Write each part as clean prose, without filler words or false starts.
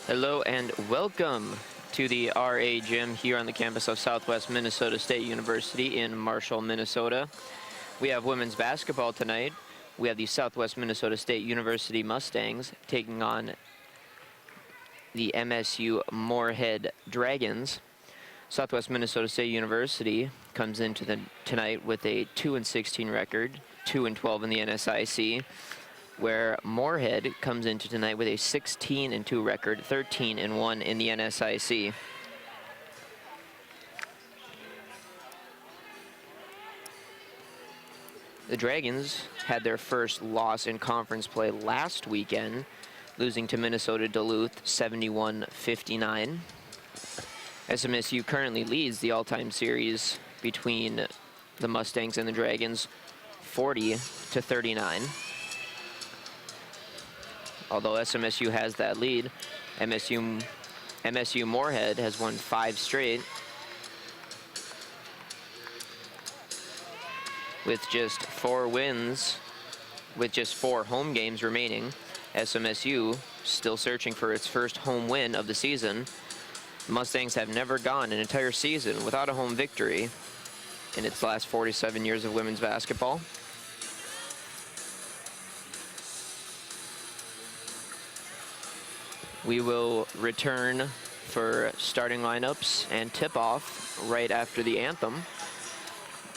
Hello and welcome to the RA Gym here on the campus of Southwest Minnesota State University in Marshall, Minnesota. We have women's basketball tonight. We have the Southwest Minnesota State University Mustangs taking on the MSU Moorhead Dragons. Southwest Minnesota State University comes into tonight with a 2-16 record, 2-12 in the NSIC, where Moorhead comes into tonight with a 16-2 record, 13-1 in the NSIC. The Dragons had their first loss in conference play last weekend, losing to Minnesota Duluth 71-59. SMSU currently leads the all-time series between the Mustangs and the Dragons 40-39. Although SMSU has that lead, MSU Moorhead has won 5 straight, with just 4 wins, with just 4 home games remaining. SMSU still searching for its first home win of the season. The Mustangs have never gone an entire season without a home victory in its last 47 years of women's basketball. We will return for starting lineups and tip-off right after the anthem.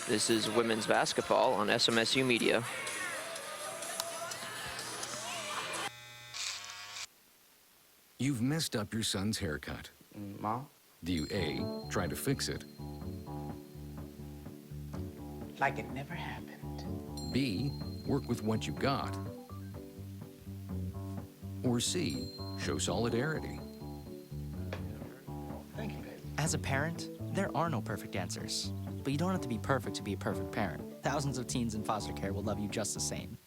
This is women's basketball on SMSU Media. You've messed up your son's haircut. Mom? Do you A, try to fix it? Like it never happened. B, work with what you got? Or C, show solidarity? Thank you, baby. As a parent, there are no perfect answers. But you don't have to be perfect to be a perfect parent. Thousands of teens in foster care will love you just the same.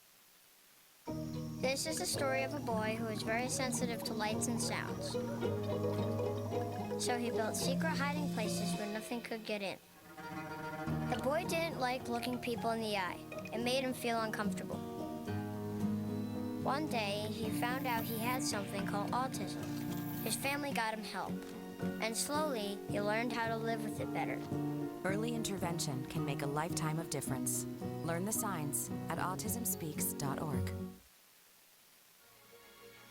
This is the story of a boy who is very sensitive to lights and sounds. So he built secret hiding places where nothing could get in. The boy didn't like looking people in the eye. It made him feel uncomfortable. One day, he found out he had something called autism. His family got him help, and slowly, he learned how to live with it better. Early intervention can make a lifetime of difference. Learn the signs at autismspeaks.org.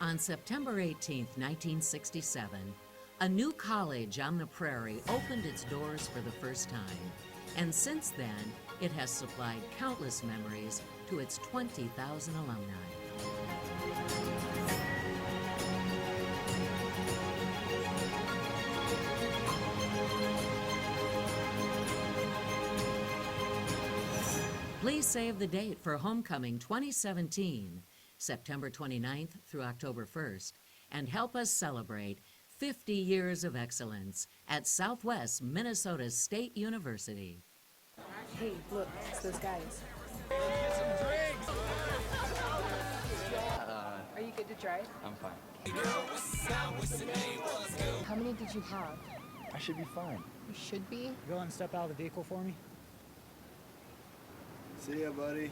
On September 18, 1967, a new college on the prairie opened its doors for the first time. And since then, it has supplied countless memories to its 20,000 alumni. Please save the date for Homecoming 2017, September 29th through October 1st, and help us celebrate 50 years of excellence at Southwest Minnesota State University. Hey, look, it's those guys. Are you good to drive? I'm fine. How many did you have? I should be fine. You should be. Go and step out of the vehicle for me. See ya, buddy.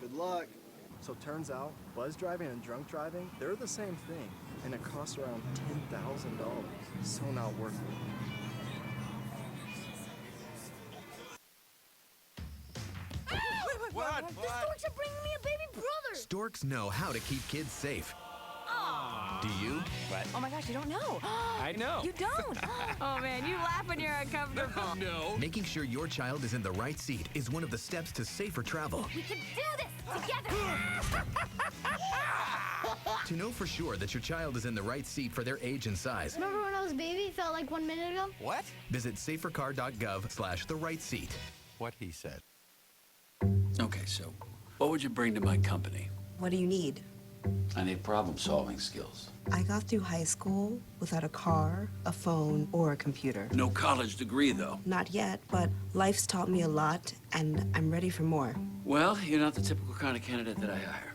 Good luck. So turns out, buzz driving and drunk driving, they're the same thing, and it costs around $10,000. So not worth it. What? The storks are bringing me a baby brother! Storks know how to keep kids safe. Do you? What? Oh my gosh, you don't know. I know. You don't? Oh man, you laugh when you're uncomfortable. No. Making sure your child is in the right seat is one of the steps to safer travel. We can do this together! To know for sure that your child is in the right seat for their age and size, Remember when I was a baby? It felt like 1 minute ago? What? Visit safercar.gov/the-right-seat. What he said. Okay, so what would you bring to my company? What do you need? I need problem-solving skills. I got through high school without a car, a phone, or a computer. No college degree, though. Not yet, but life's taught me a lot, and I'm ready for more. Well, you're not the typical kind of candidate that I hire.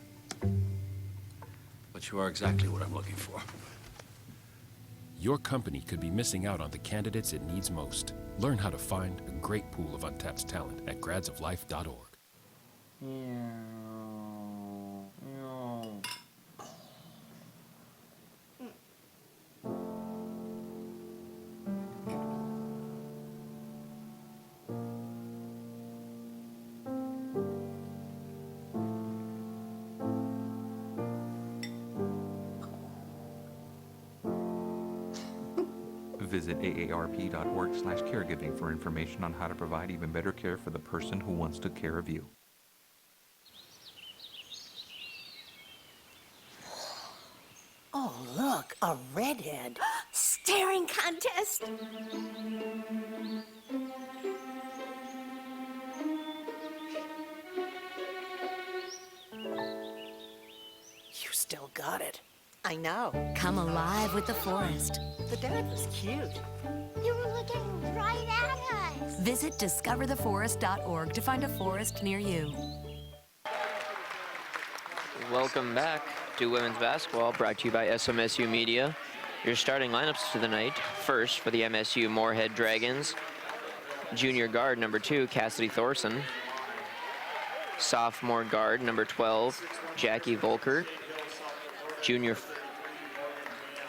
But you are exactly what I'm looking for. your company could be missing out on the candidates it needs most. Learn how to find a great pool of untapped talent at gradsoflife.org. Visit aarp.org/caregiving for information on how to provide even better care for the person who once took care of you. Oh, look, a redhead. Staring contest. You still got it. I know. Come alive with the forest. The dad was cute. You were looking right at us. Visit discovertheforest.org to find a forest near you. Welcome back to women's basketball, brought to you by SMSU Media. Your starting lineups for the night. First, for the MSU Moorhead Dragons, junior guard number 2, Cassidy Thorson. Sophomore guard number 12, Jackie Volker.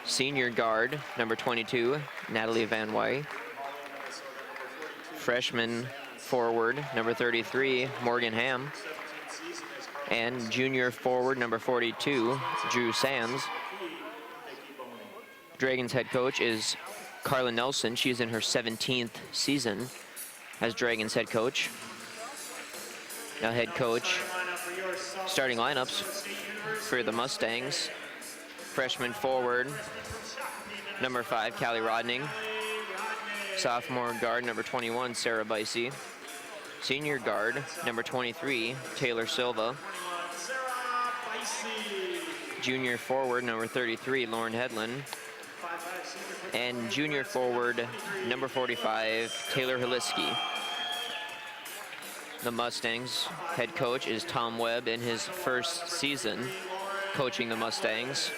Senior guard number 22, Natalie Van Wy. Freshman forward number 33, Morgan Ham. And junior forward number 42, Drew Sands. Dragons head coach is Carla Nelson. She's in her 17th season as Dragons head coach. Now head coach, starting lineups for the Mustangs. Freshman forward, number 5, Callie Rodning. Sophomore guard, number 21, Sarah Bicey. Senior guard, number 23, Taylor Silva. Junior forward, number 33, Lauren Hedlund. And junior forward, number 45, Taylor Haliski. The Mustangs head coach is Tom Webb in his first season coaching the Mustangs.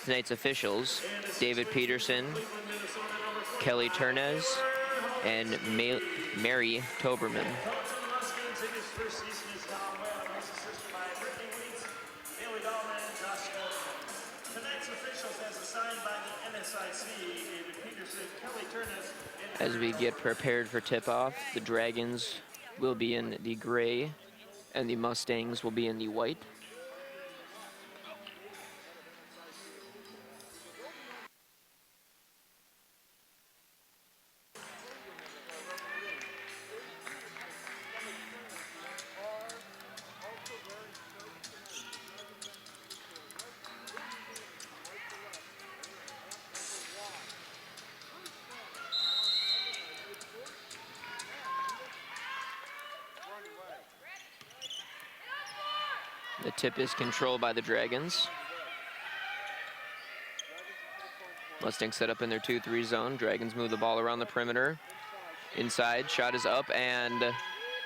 Tonight's officials, David Peterson, Kelly Turnez, and Mary Toberman. As we get prepared for tip-off, the Dragons will be in the gray and the Mustangs will be in the white. The tip is controlled by the Dragons. Mustangs set up in their 2-3 zone. Dragons move the ball around the perimeter. Inside, shot is up and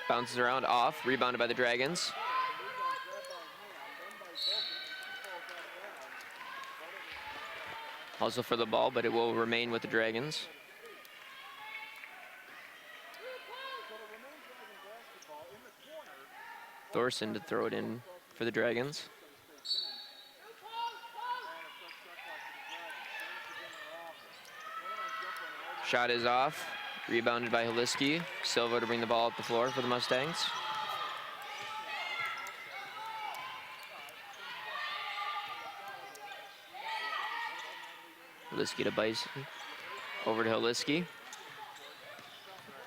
bounces around off. Rebounded by the Dragons. Also for the ball, but it will remain with the Dragons. Thorson to throw it in for the Dragons. Shot is off, rebounded by Haliski. Silva to bring the ball up the floor for the Mustangs. Haliski to Bison, over to Haliski.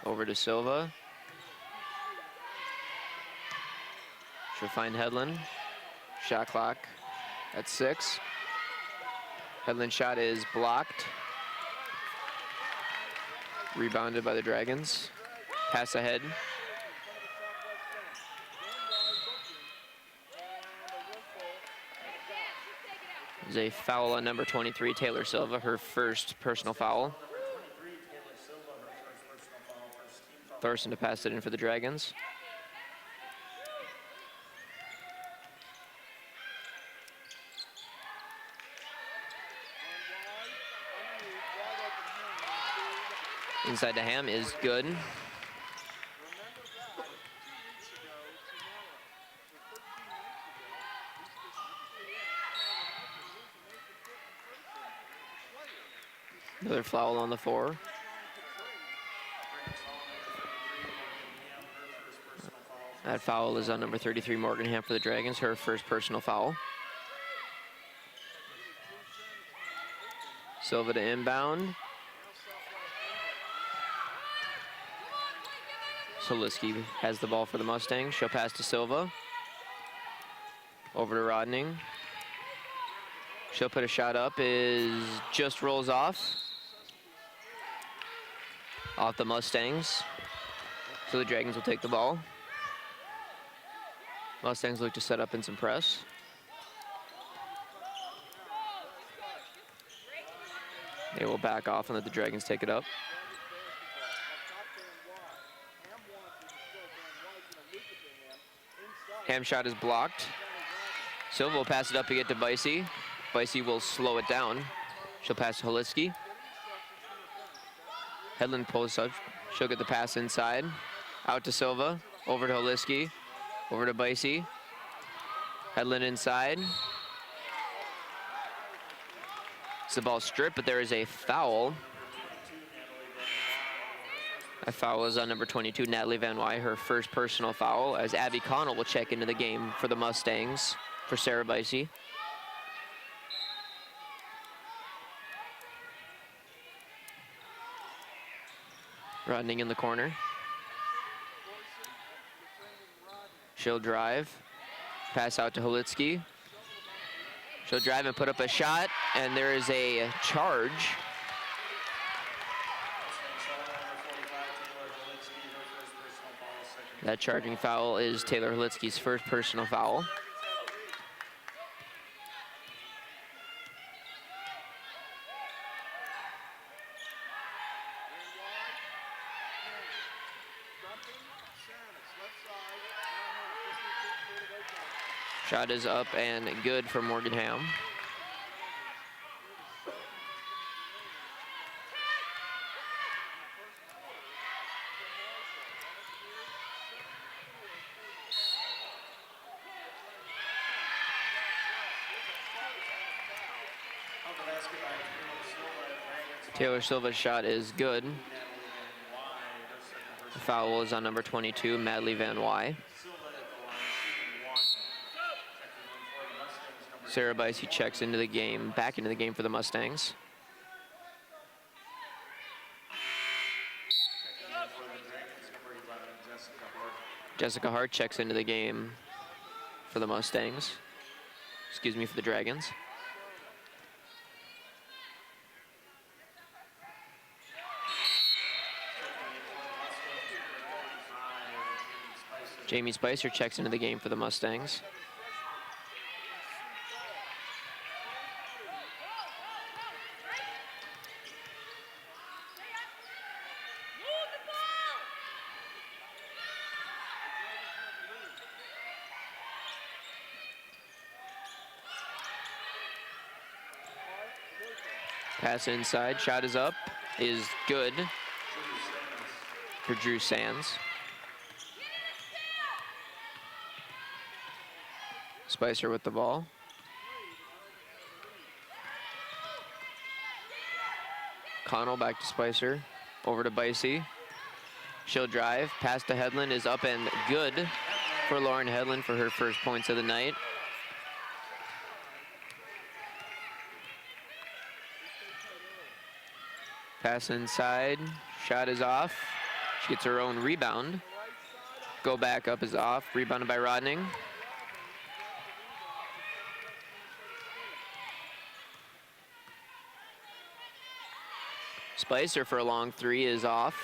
Over to Silva. She'll find Hedlund. Shot clock at 6. Hedlund's shot is blocked. Rebounded by the Dragons. Pass ahead. There's a foul on number 23, Taylor Silva, her first personal foul. Thorson to pass it in for the Dragons. Inside to Ham is good. Another foul on the 4. That foul is on number 33, Morganham for the Dragons, her first personal foul. Silva to inbound. Soliski has the ball for the Mustangs. She'll pass to Silva. Over to Rodning. She'll put a shot up, just rolls off. Off the Mustangs. So the Dragons will take the ball. Mustangs look to set up in some press. They will back off and let the Dragons take it up. Ham shot is blocked. Silva will pass it up to get to Bicey. Bicey will slow it down. She'll pass to Holitzky. Headland pulls up. She'll get the pass inside. Out to Silva. Over to Holitzky. Over to Bicey. Headland inside. It's the ball stripped, but there is a foul. That foul is on number 22, Natalie Van Wy, her first personal foul, as Abby Connell will check into the game for the Mustangs for Sarah Bicey. Rodning in the corner. She'll drive. Pass out to Holitzky. She'll drive and put up a shot, and there is a charge. That charging foul is Taylor Holitzky's first personal foul. Shot is up and good for Morganham. Taylor Silva's shot is good. The foul is on number 22, Madly Van Wy. Sarah Bicey checks into the game, back into the game for the Mustangs. Jessica Hart checks into the game for the Mustangs. Excuse me, for the Dragons. Jamie Spicer checks into the game for the Mustangs. Pass inside, shot is up, is good for Drew Sands. Spicer with the ball. Connell back to Spicer, over to Bicey. She'll drive, pass to Headland is up and good for Lauren Headland for her first points of the night. Pass inside, shot is off. She gets her own rebound. Go back up is off, rebounded by Rodning. Spicer for a long three is off.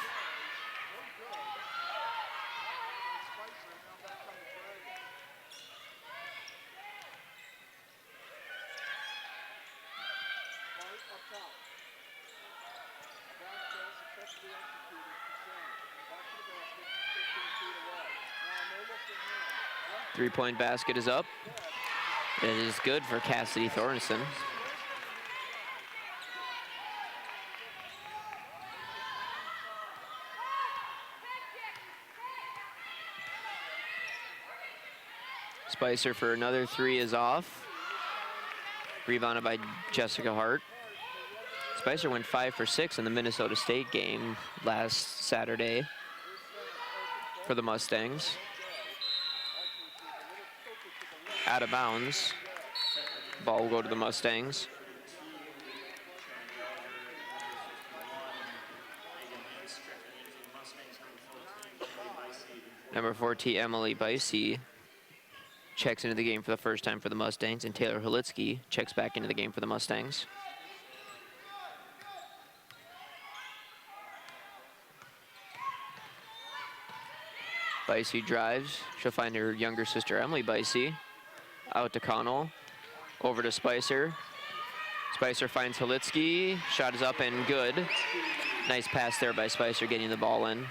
Three-point basket is up. It is good for Cassidy Thornton. Spicer for another three is off. Rebounded by Jessica Hart. Spicer went 5 for 6 in the Minnesota State game last Saturday for the Mustangs. Out of bounds. Ball will go to the Mustangs. Number 14, Emily Bicey checks into the game for the first time for the Mustangs, and Taylor Halitsky checks back into the game for the Mustangs. Bicey drives. She'll find her younger sister, Emily Bicey. Out to Connell. Over to Spicer. Spicer finds Halitsky. Shot is up and good. Nice pass there by Spicer, getting the ball in.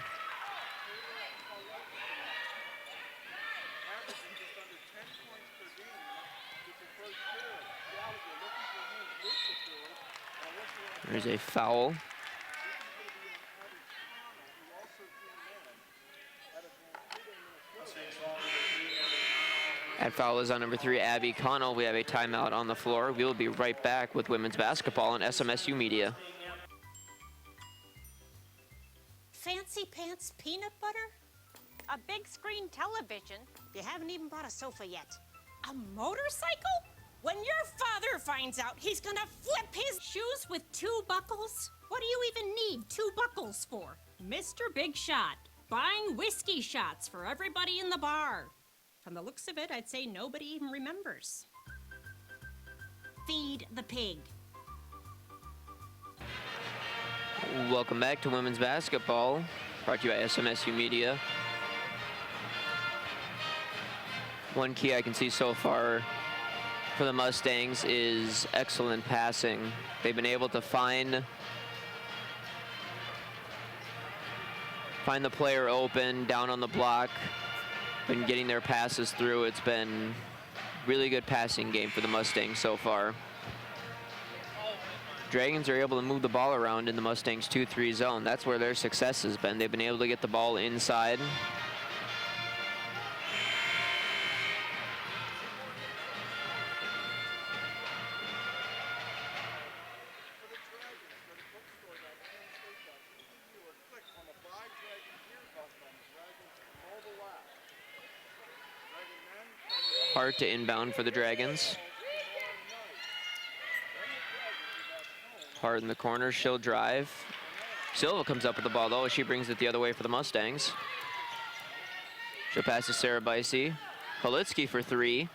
There's a foul. That foul is on number 3, Abby Connell. We have a timeout on the floor. We will be right back with women's basketball on SMSU Media. Fancy pants peanut butter? A big screen television? You haven't even bought a sofa yet. A motorcycle? When your father finds out, he's gonna flip his shoes with 2 buckles? What do you even need 2 buckles for? Mr. Big Shot, buying whiskey shots for everybody in the bar. From the looks of it, I'd say nobody even remembers. Feed the pig. Welcome back to women's basketball, brought to you by SMSU Media. One key I can see so far for the Mustangs is excellent passing. They've been able to find the player open, down on the block, been getting their passes through. It's been really good passing game for the Mustangs so far. Dragons are able to move the ball around in the Mustangs 2-3 zone. That's where their success has been. They've been able to get the ball inside. Hard to inbound for the Dragons. Hard in the corner, she'll drive. Silva comes up with the ball though. She brings it the other way for the Mustangs. She'll pass to Sarah Bicey. Halitsky for 3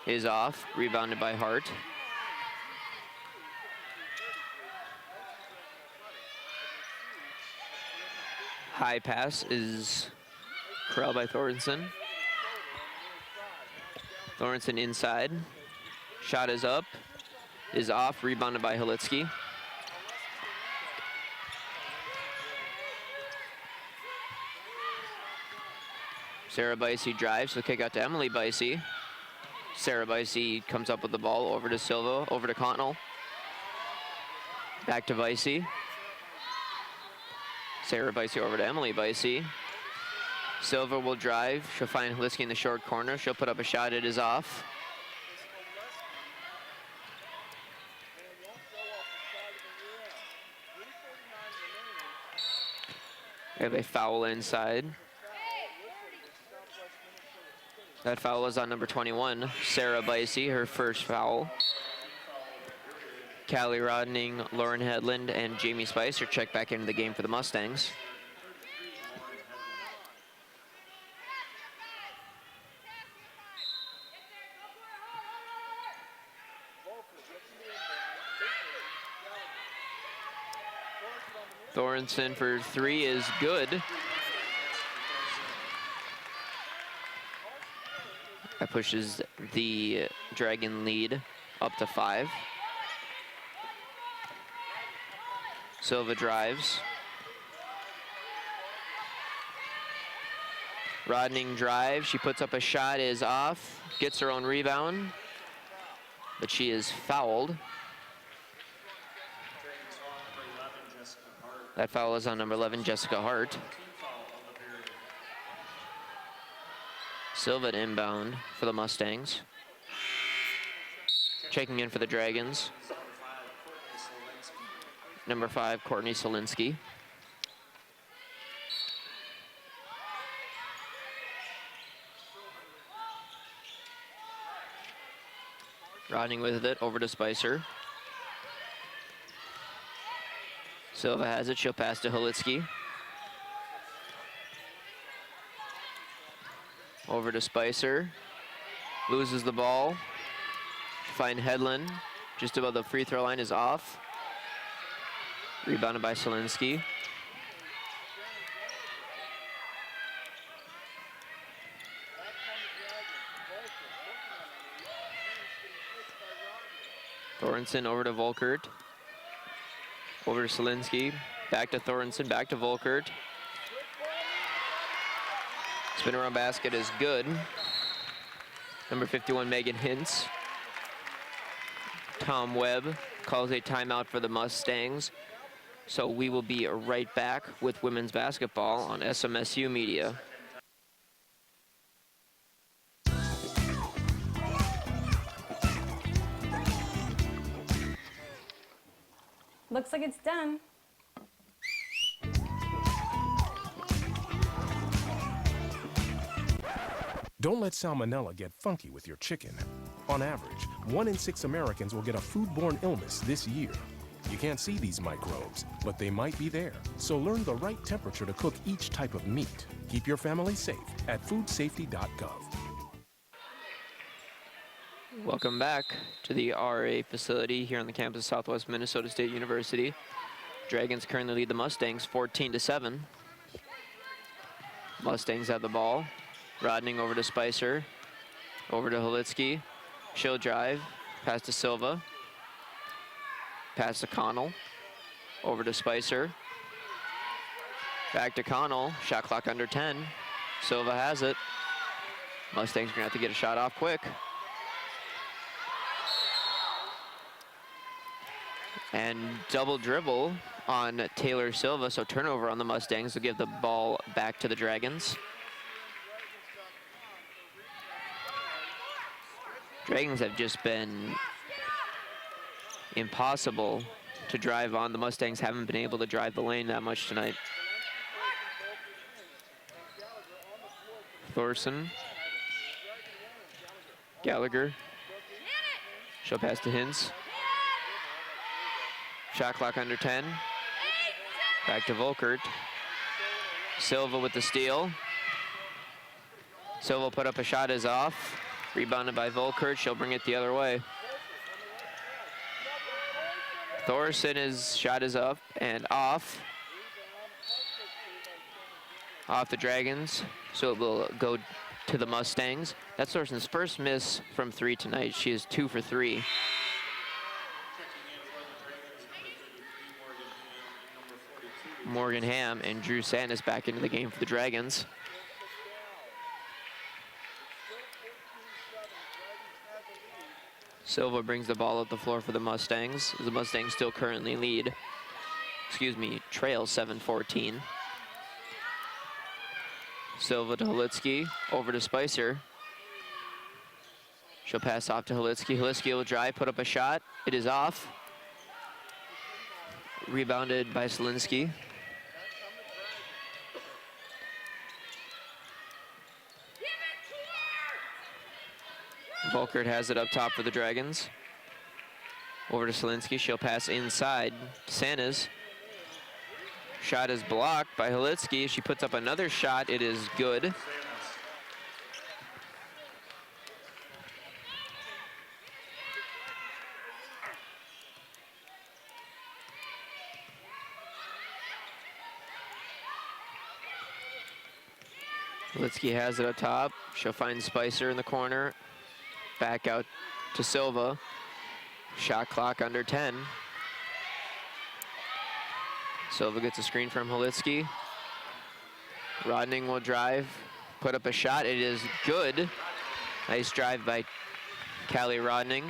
is off, rebounded by Hart. High pass is corralled by Thornton. Thornton inside. Shot is up, is off, rebounded by Halitsky. Sarah Bicey drives, so kick out to Emily Bicey. Sarah Bicey comes up with the ball, over to Silva, over to Connell. Back to Bicey. Sarah Bicey over to Emily Bicey. Silva will drive. She'll find Halitsky in the short corner. She'll put up a shot. It is off. We have a foul inside. That foul is on number 21, Sarah Bicey, her first foul. Callie Rodning, Lauren Hedlund, and Jamie Spicer check back into the game for the Mustangs. Thornton for 3 is good. That pushes the Dragon lead up to 5. Silva drives. Rodning drives. She puts up a shot, is off, gets her own rebound, but she is fouled. That foul is on number 11, Jessica Hart. Silva at inbound for the Mustangs. Checking in for the Dragons. Number 5, Courtney Solinsky. Rodney with it, over to Spicer. Silva has it, she'll pass to Halitsky. Over to Spicer. Loses the ball. Find Headland. Just above the free throw line is off. Rebounded by Solinsky. Thorensen over to Volkert. Over to Solinsky. Back to Thorensen, back to Volkert. Spin around basket is good. Number 51, Megan Hintz. Tom Webb calls a timeout for the Mustangs. So we will be right back with women's basketball on SMSU Media. Looks like it's done. Don't let salmonella get funky with your chicken. On average, 1 in 6 Americans will get a foodborne illness this year. You can't see these microbes, but they might be there. So learn the right temperature to cook each type of meat. Keep your family safe at foodsafety.gov. Welcome back to the RA facility here on the campus of Southwest Minnesota State University. Dragons currently lead the Mustangs 14-7. Mustangs have the ball. Rodning over to Spicer. Over to Halitsky. She'll drive. Pass to Silva. Pass to Connell. Over to Spicer. Back to Connell. Shot clock under 10. Silva has it. Mustangs are going to have to get a shot off quick. And double dribble on Taylor Silva, so turnover on the Mustangs will give the ball back to the Dragons. Dragons have just been impossible to drive on. The Mustangs haven't been able to drive the lane that much tonight. Thorson. Gallagher. She'll pass to Hintz. Shot clock under 10. Back to Volkert. Silva with the steal. Silva put up a shot, is off. Rebounded by Volkert, she'll bring it the other way. Thorson, his shot is up and off. Off the Dragons, so it will go to the Mustangs. That's Thorson's first miss from 3 tonight. She is 2 for 3. Morgan Ham and Drew Sandus back into the game for the Dragons. Silva brings the ball up the floor for the Mustangs. The Mustangs still currently trail 7-14. Silva to Halitsky, over to Spicer. She'll pass off to Halitsky. Halitsky will drive, put up a shot. It is off. Rebounded by Solinsky. Volkert has it up top for the Dragons. Over to Solinsky, she'll pass inside. Sanas. Shot is blocked by Halitsky. She puts up another shot, it is good. Halitsky has it up top. She'll find Spicer in the corner. Back out to Silva. Shot clock under 10. Silva gets a screen from Halitsky. Rodning will drive, put up a shot. It is good. Nice drive by Callie Rodning.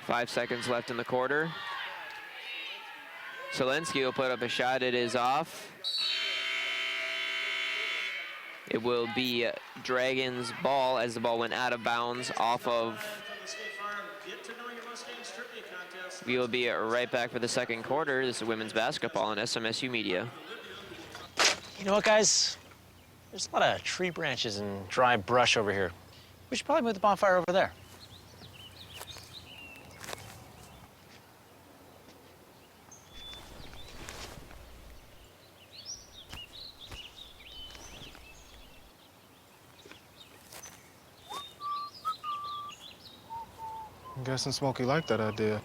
.5 seconds left in the quarter. Selensky will put up a shot. It is off. It will be Dragons' ball as the ball went out of bounds off of. We will be right back for the second quarter. This is women's basketball on SMSU Media. You know what, guys? There's a lot of tree branches and dry brush over here. We should probably move the bonfire over there. I'm guessing Smokey liked that idea.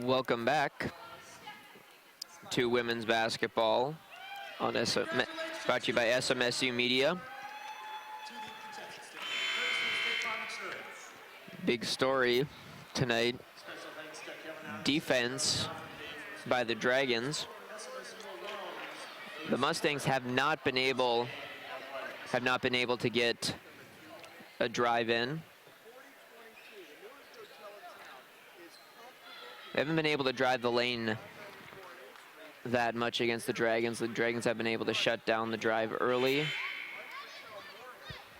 Welcome back to women's basketball on brought to you by SMSU Media. Big story tonight. Defense by the Dragons. The Mustangs have not been able to get a drive in. They haven't been able to drive the lane that much against the Dragons. The Dragons have been able to shut down the drive early.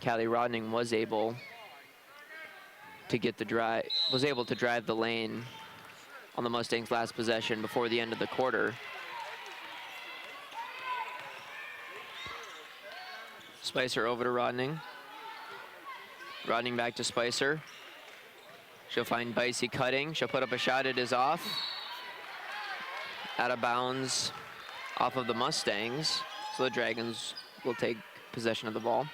Callie Rodning was able to get the drive, was able to drive the lane on the Mustangs' last possession before the end of the quarter. Spicer over to Rodning. Rodning back to Spicer. She'll find Bicey cutting. She'll put up a shot. It is off. Out of bounds off of the Mustangs. So the Dragons will take possession of the ball.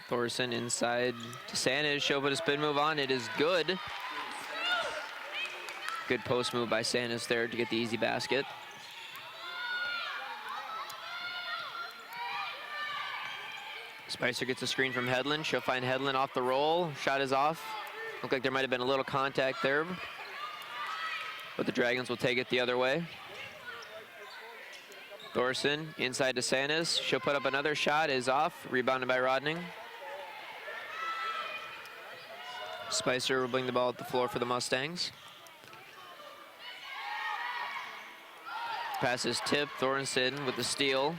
Thorson inside to Sanders. She'll put a spin move on. It is good. Good post move by Sanders there to get the easy basket. Spicer gets a screen from Hedlund. She'll find Hedlund off the roll. Shot is off. Looked like there might have been a little contact there, but the Dragons will take it the other way. Thorson inside to Sanders. She'll put up another shot. Is off. Rebounded by Rodning. Spicer will bring the ball at the floor for the Mustangs. Pass is tipped. Thornton with the steal.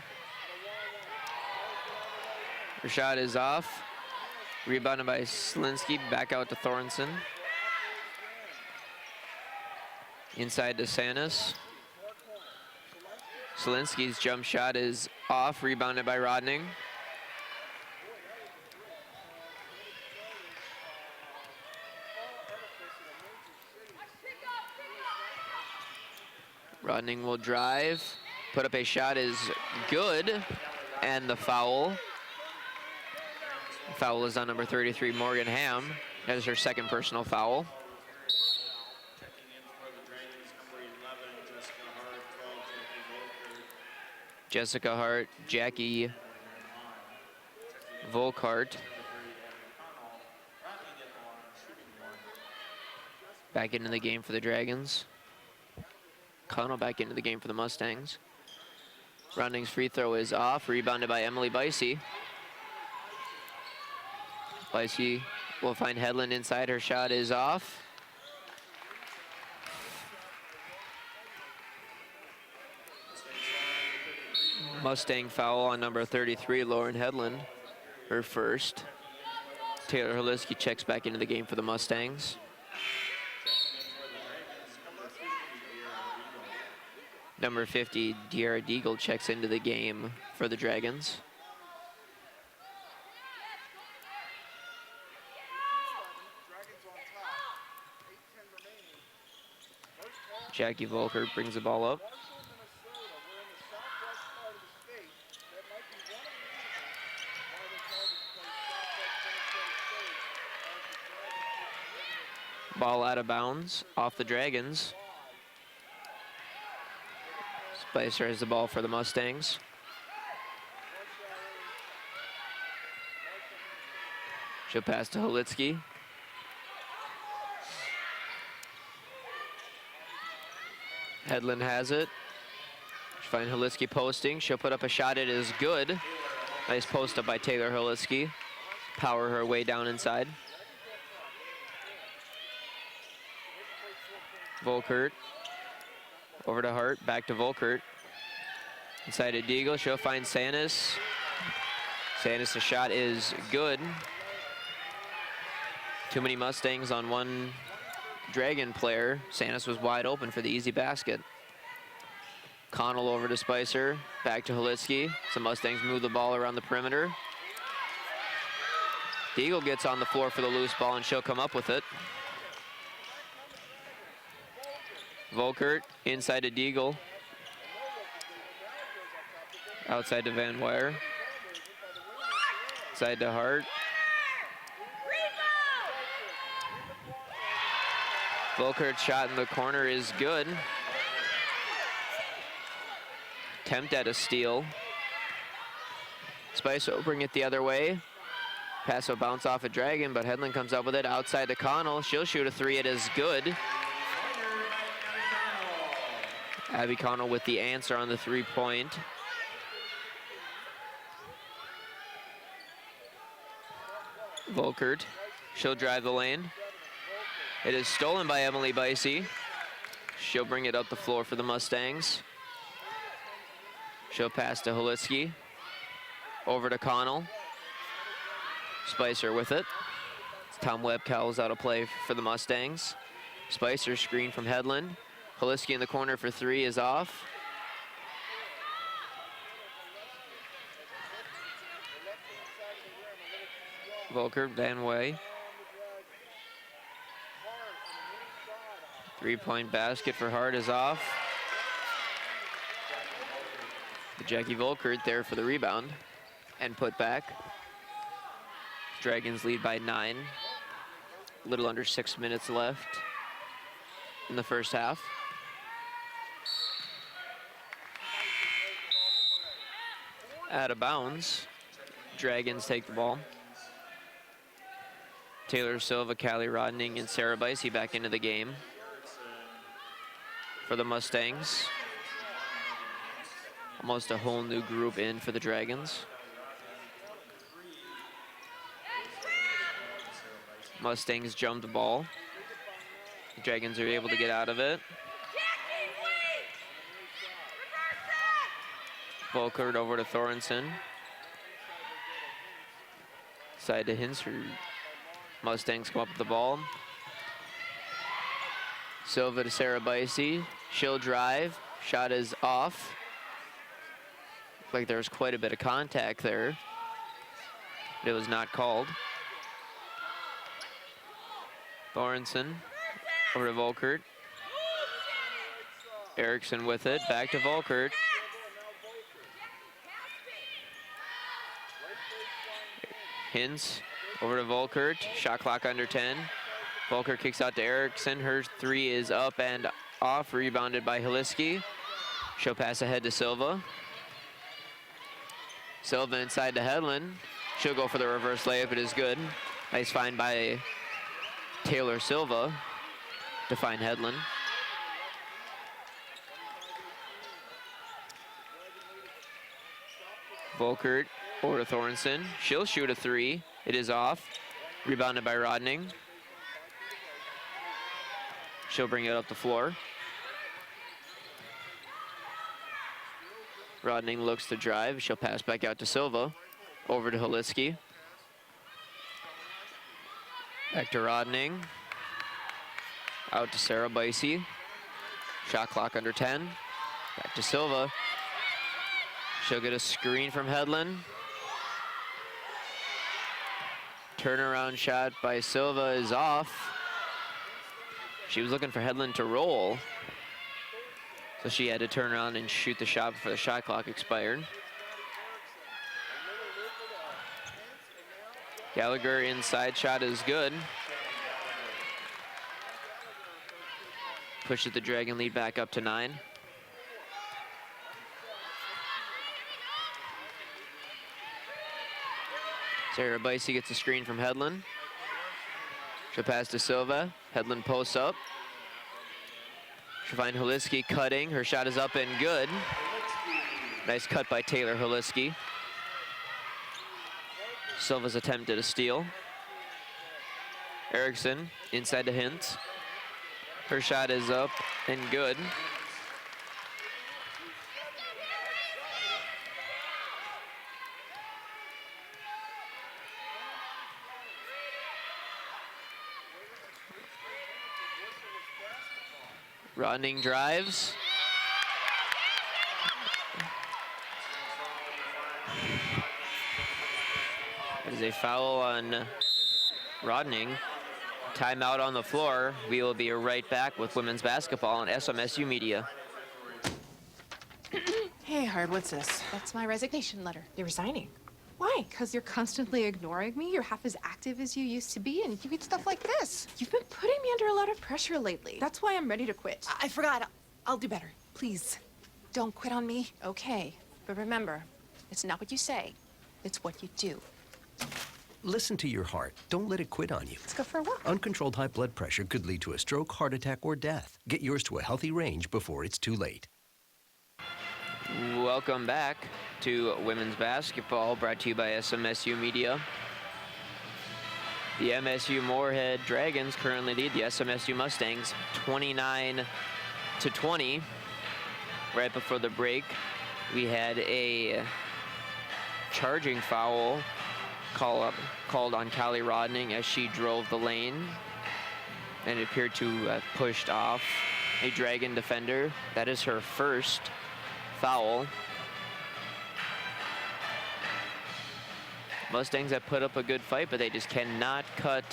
Her shot is off. Rebounded by Slinsky. Back out to Thornton. Inside to Sanis. Slinsky's jump shot is off. Rebounded by Rodning. Rodning will drive, put up a shot is good, and the foul. Foul is on number 33, Morgan Ham. That is her second personal foul. Jessica Hart, Jackie Volkart. Back into the game for the Dragons. Connell back into the game for the Mustangs. Rodning's free throw is off, rebounded by Emily Bicey. Bicey will find Hedlund inside, her shot is off. Mustang foul on number 33, Lauren Hedlund, her first. Taylor Holiski checks back into the game for the Mustangs. Number 50, De'Ara Deagle checks into the game for the Dragons. Jackie Volker brings the ball up. Ball out of bounds, off the Dragons. Spicer has the ball for the Mustangs. She'll pass to Holitsky. Headland has it. She'll find Holitsky posting. She'll put up a shot. It is good. Nice post up by Taylor Holitsky. Power her way down inside. Volkert. Over to Hart. Back to Volkert. Inside to Deagle. She'll find Sanis. Sanis' shot is good. Too many Mustangs on one Dragon player. Sanis was wide open for the easy basket. Connell over to Spicer. Back to Holitsky. Some Mustangs move the ball around the perimeter. Deagle gets on the floor for the loose ball, and she'll come up with it. Volkert inside to Deagle. Outside to Van Wire. Side to Hart. Volkert's shot in the corner is good. Attempt at a steal. Spice will bring it the other way. Pass will bounce off a Dragon, but Headland comes up with it outside to Connell. She'll shoot a three. It is good. Abby Connell with the answer on the three-point. Volkert. She'll drive the lane. It is stolen by Emily Bicey. She'll bring it up the floor for the Mustangs. She'll pass to Holitsky. Over to Connell. Spicer with it. Tom Webcowell's out of play for the Mustangs. Spicer screen from Headland. Holitsky in the corner for three is off. Volker, Van Way. Three-point basket for Hart is off. Jackie Volkert there for the rebound and put back. Dragons lead by 9. A little under 6 minutes left in the first half. Out of bounds. Dragons take the ball. Taylor Silva, Callie Rodning, and Sarah Bicey back into the game for the Mustangs. Almost a whole new group in for the Dragons. Mustangs jump the ball. The Dragons are able to get out of it. Volkert over to Thorensen. Side to Hinsford. Mustangs come up with the ball. Silva to Sarah Bicey. She'll drive. Shot is off. Looked like there was quite a bit of contact there. But it was not called. Thorensen over to Volkert. Erickson with it. Back to Volkert. Hins over to Volkert. Shot clock under 10. Volkert kicks out to Erickson. Her three is up and off. Rebounded by Holitsky. She'll pass ahead to Silva. Silva inside to Headland. She'll go for the reverse layup. It is good. Nice find by Taylor Silva to find Headland. Volkert over to Thorensen. She'll shoot a three. It is off. Rebounded by Rodning. She'll bring it up the floor. Rodning looks to drive. She'll pass back out to Silva. Over to Holitsky. Back to Rodning. Out to Sarah Bicey. Shot clock under 10. Back to Silva. She'll get a screen from Headland. Turnaround shot by Silva is off. She was looking for Headland to roll, so she had to turn around and shoot the shot before the shot clock expired. Gallagher inside shot is good. Pushes the Dragon lead back up to 9. Sarah Bicey gets a screen from Hedlund. She'll pass to Silva. Hedlund posts up. She'll find Holiski cutting. Her shot is up and good. Nice cut by Taylor Holiski. Silva's attempt at a steal. Erickson inside to Hintz. Her shot is up and good. Rodning drives. That is a foul on Rodning. Timeout on the floor. We will be right back with women's basketball on SMSU Media. Hey, Hard, what's this? That's my resignation letter. You're resigning? Why? Because you're constantly ignoring me. You're half as active as you used to be, and you eat stuff like this. You've been putting me under a lot of pressure lately. That's why I'm ready to quit. I forgot. I'll do better. Please, don't quit on me. Okay. But remember, it's not what you say. It's what you do. Listen to your heart. Don't let it quit on you. Let's go for a walk. Uncontrolled high blood pressure could lead to a stroke, heart attack, or death. Get yours to a healthy range before it's too late. Welcome back to women's basketball, brought to you by SMSU Media. The MSU Moorhead Dragons currently lead the SMSU Mustangs 29-20. Right before the break, we had a charging foul called on Callie Rodning as she drove the lane, and it appeared to have pushed off a Dragon defender. That is her first foul. Mustangs have put up a good fight, but they just cannot cut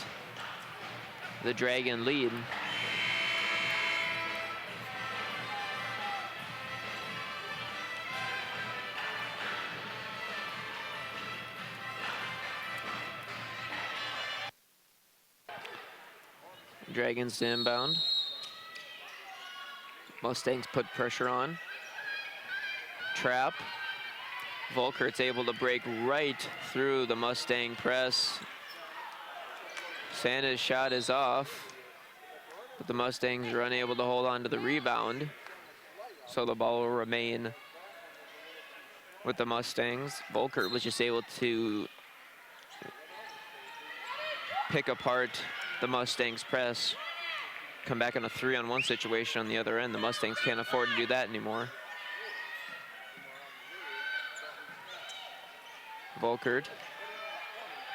the Dragon lead. Dragons to inbound. Mustangs put pressure on. Trap. Volkert's able to break right through the Mustang press. Santa's shot is off, but the Mustangs are unable to hold on to the rebound. So the ball will remain with the Mustangs. Volkert was just able to pick apart the Mustangs press, come back on a 3-on-1 situation on the other end. The Mustangs can't afford to do that anymore. Volkert,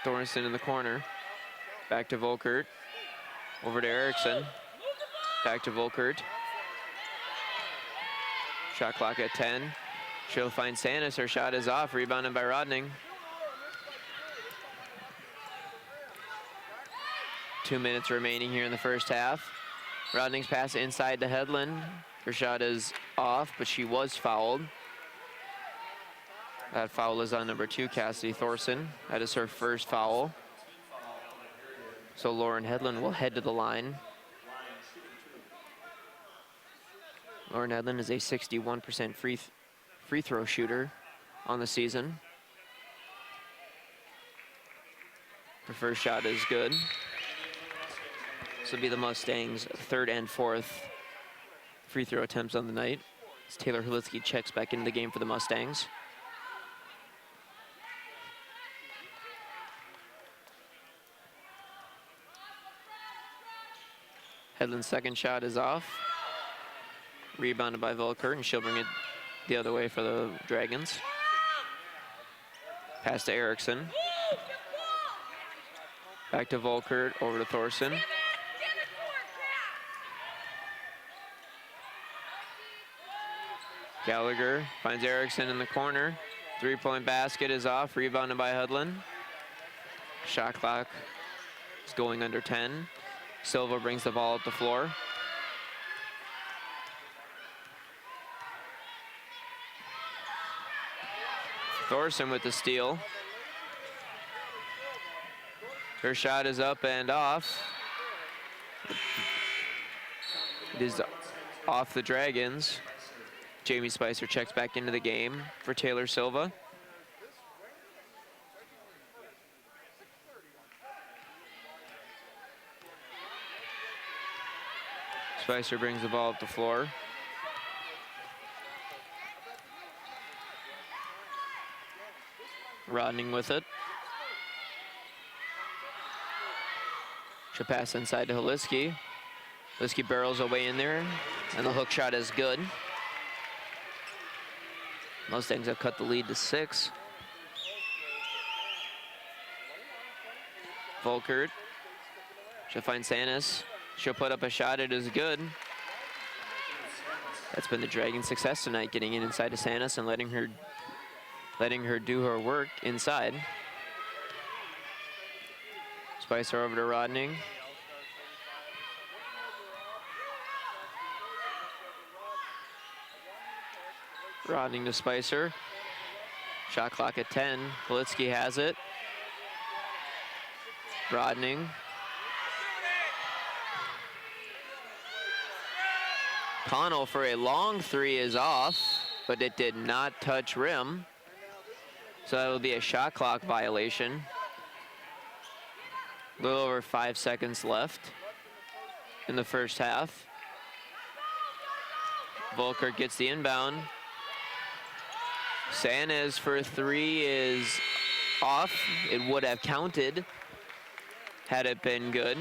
Thornton in the corner, back to Volkert, over to Erickson, back to Volkert. Shot clock at 10. She'll find Santis, her shot is off, rebounded by Rodning. 2 minutes remaining here in the first half. Rodning's pass inside to Hedlund. Her shot is off, but she was fouled. That foul is on number 2, Cassidy Thorson. That is her first foul. So Lauren Hedlund will head to the line. Lauren Hedlund is a 61% free throw shooter on the season. Her first shot is good. This will be the Mustangs' third and fourth free throw attempts on the night, as Taylor Holiski checks back into the game for the Mustangs. Hedlund's second shot is off. Rebounded by Volker, and she'll bring it the other way for the Dragons. Pass to Erickson. Back to Volker, over to Thorson. Gallagher finds Erickson in the corner. Three-point basket is off, rebounded by Hedlund. Shot clock is going under 10. Silva brings the ball up the floor. Thorson with the steal. Her shot is up and off. It is off the Dragons. Jamie Spicer checks back into the game for Taylor Silva. Spicer brings the ball up the floor. Rodning with it. Should pass inside to Holiski. Holiski barrels away in there, and the hook shot is good. Mustangs have cut the lead to 6. Volkert. She'll find Sanis. She'll put up a shot. It is good. That's been the Dragons' success tonight, getting in inside to Sanis and letting her do her work inside. Spicer over to Rodning. Rodning to Spicer. Shot clock at 10. Politsky has it. Rodning. Connell for a long 3 is off, but it did not touch rim. So that will be a shot clock violation. A little over 5 seconds left in the first half. Volker gets the inbound. Sanis for 3 is off. It would have counted had it been good.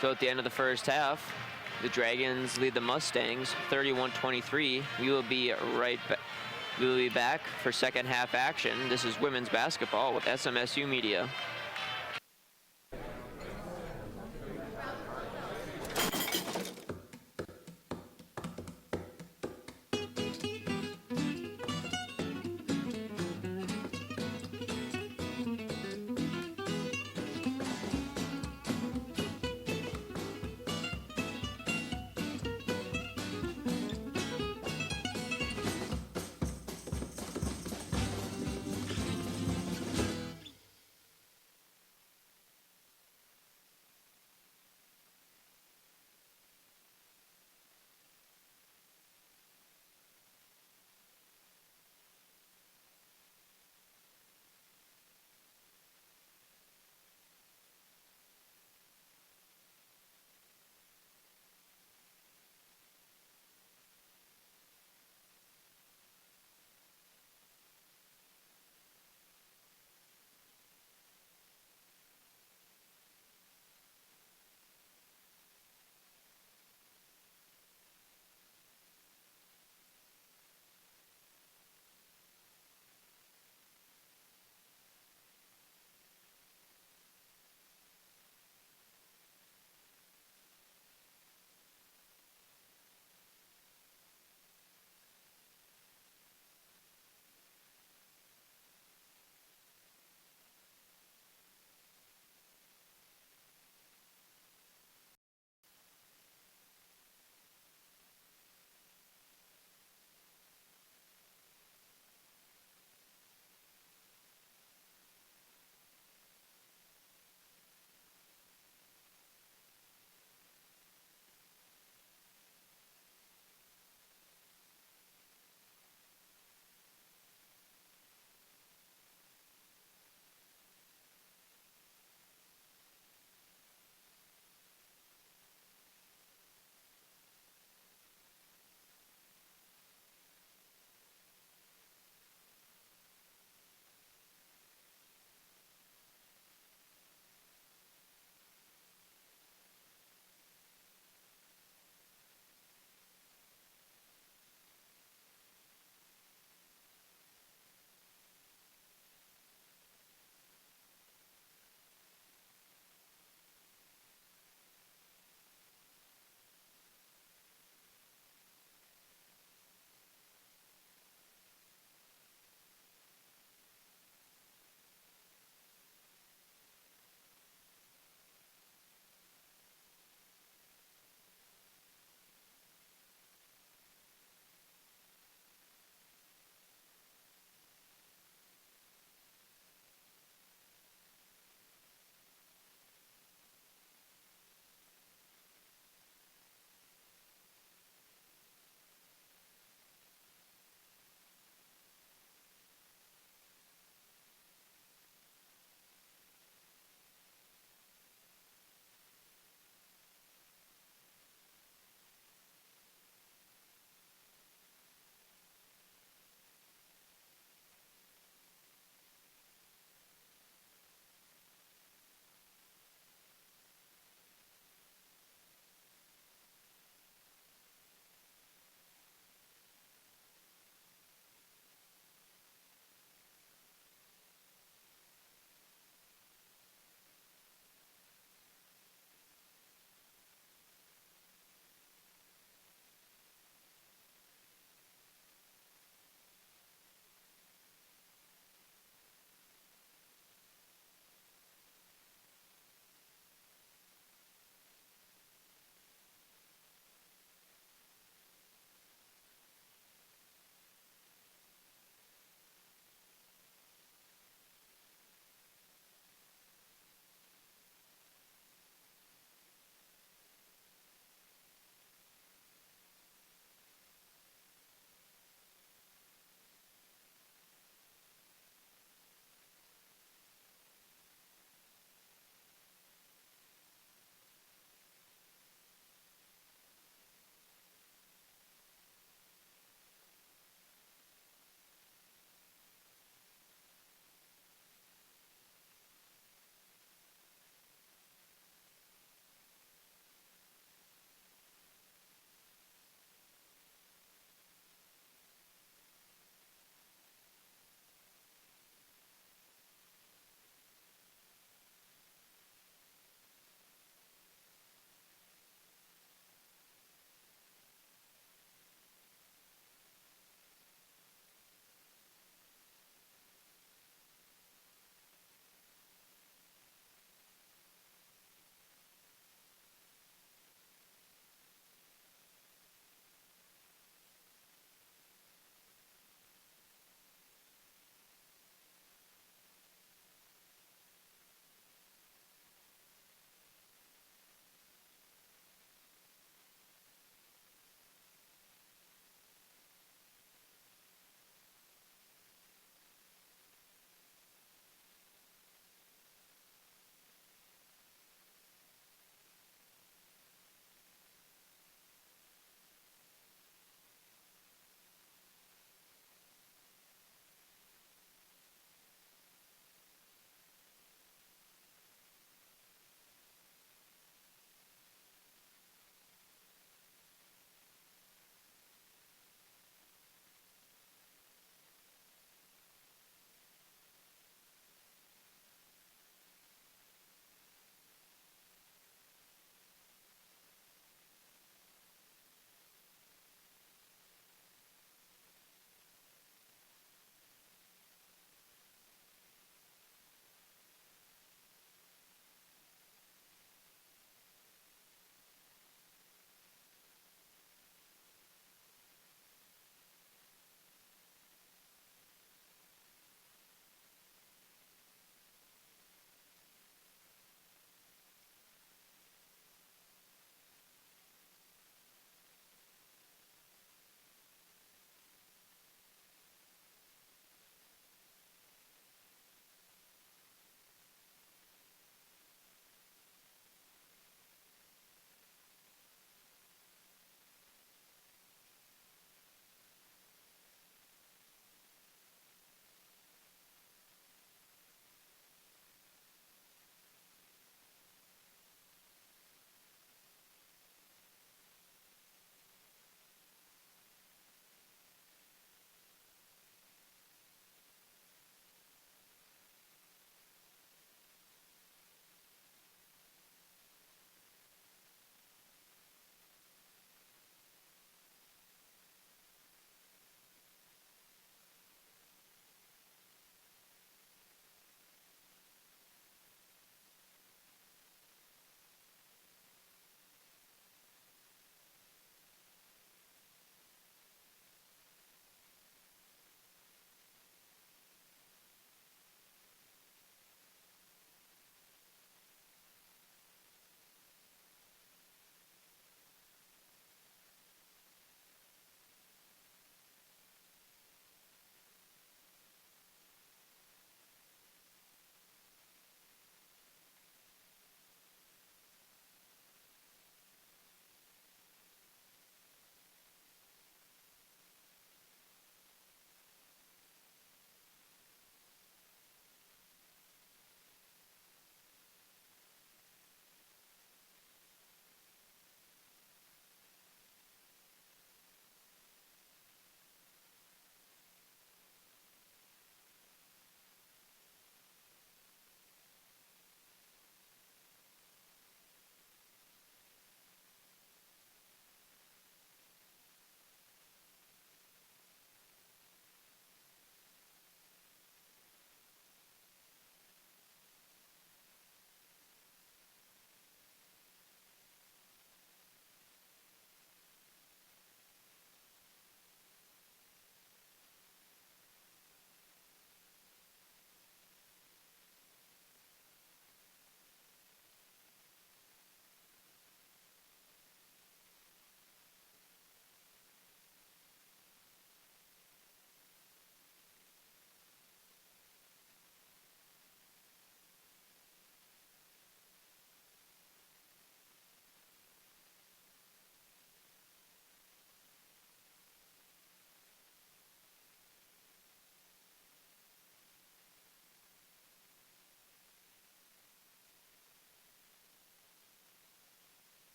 So at the end of the first half, the Dragons lead the Mustangs 31-23. We will be back for second half action. This is women's basketball with SMSU Media.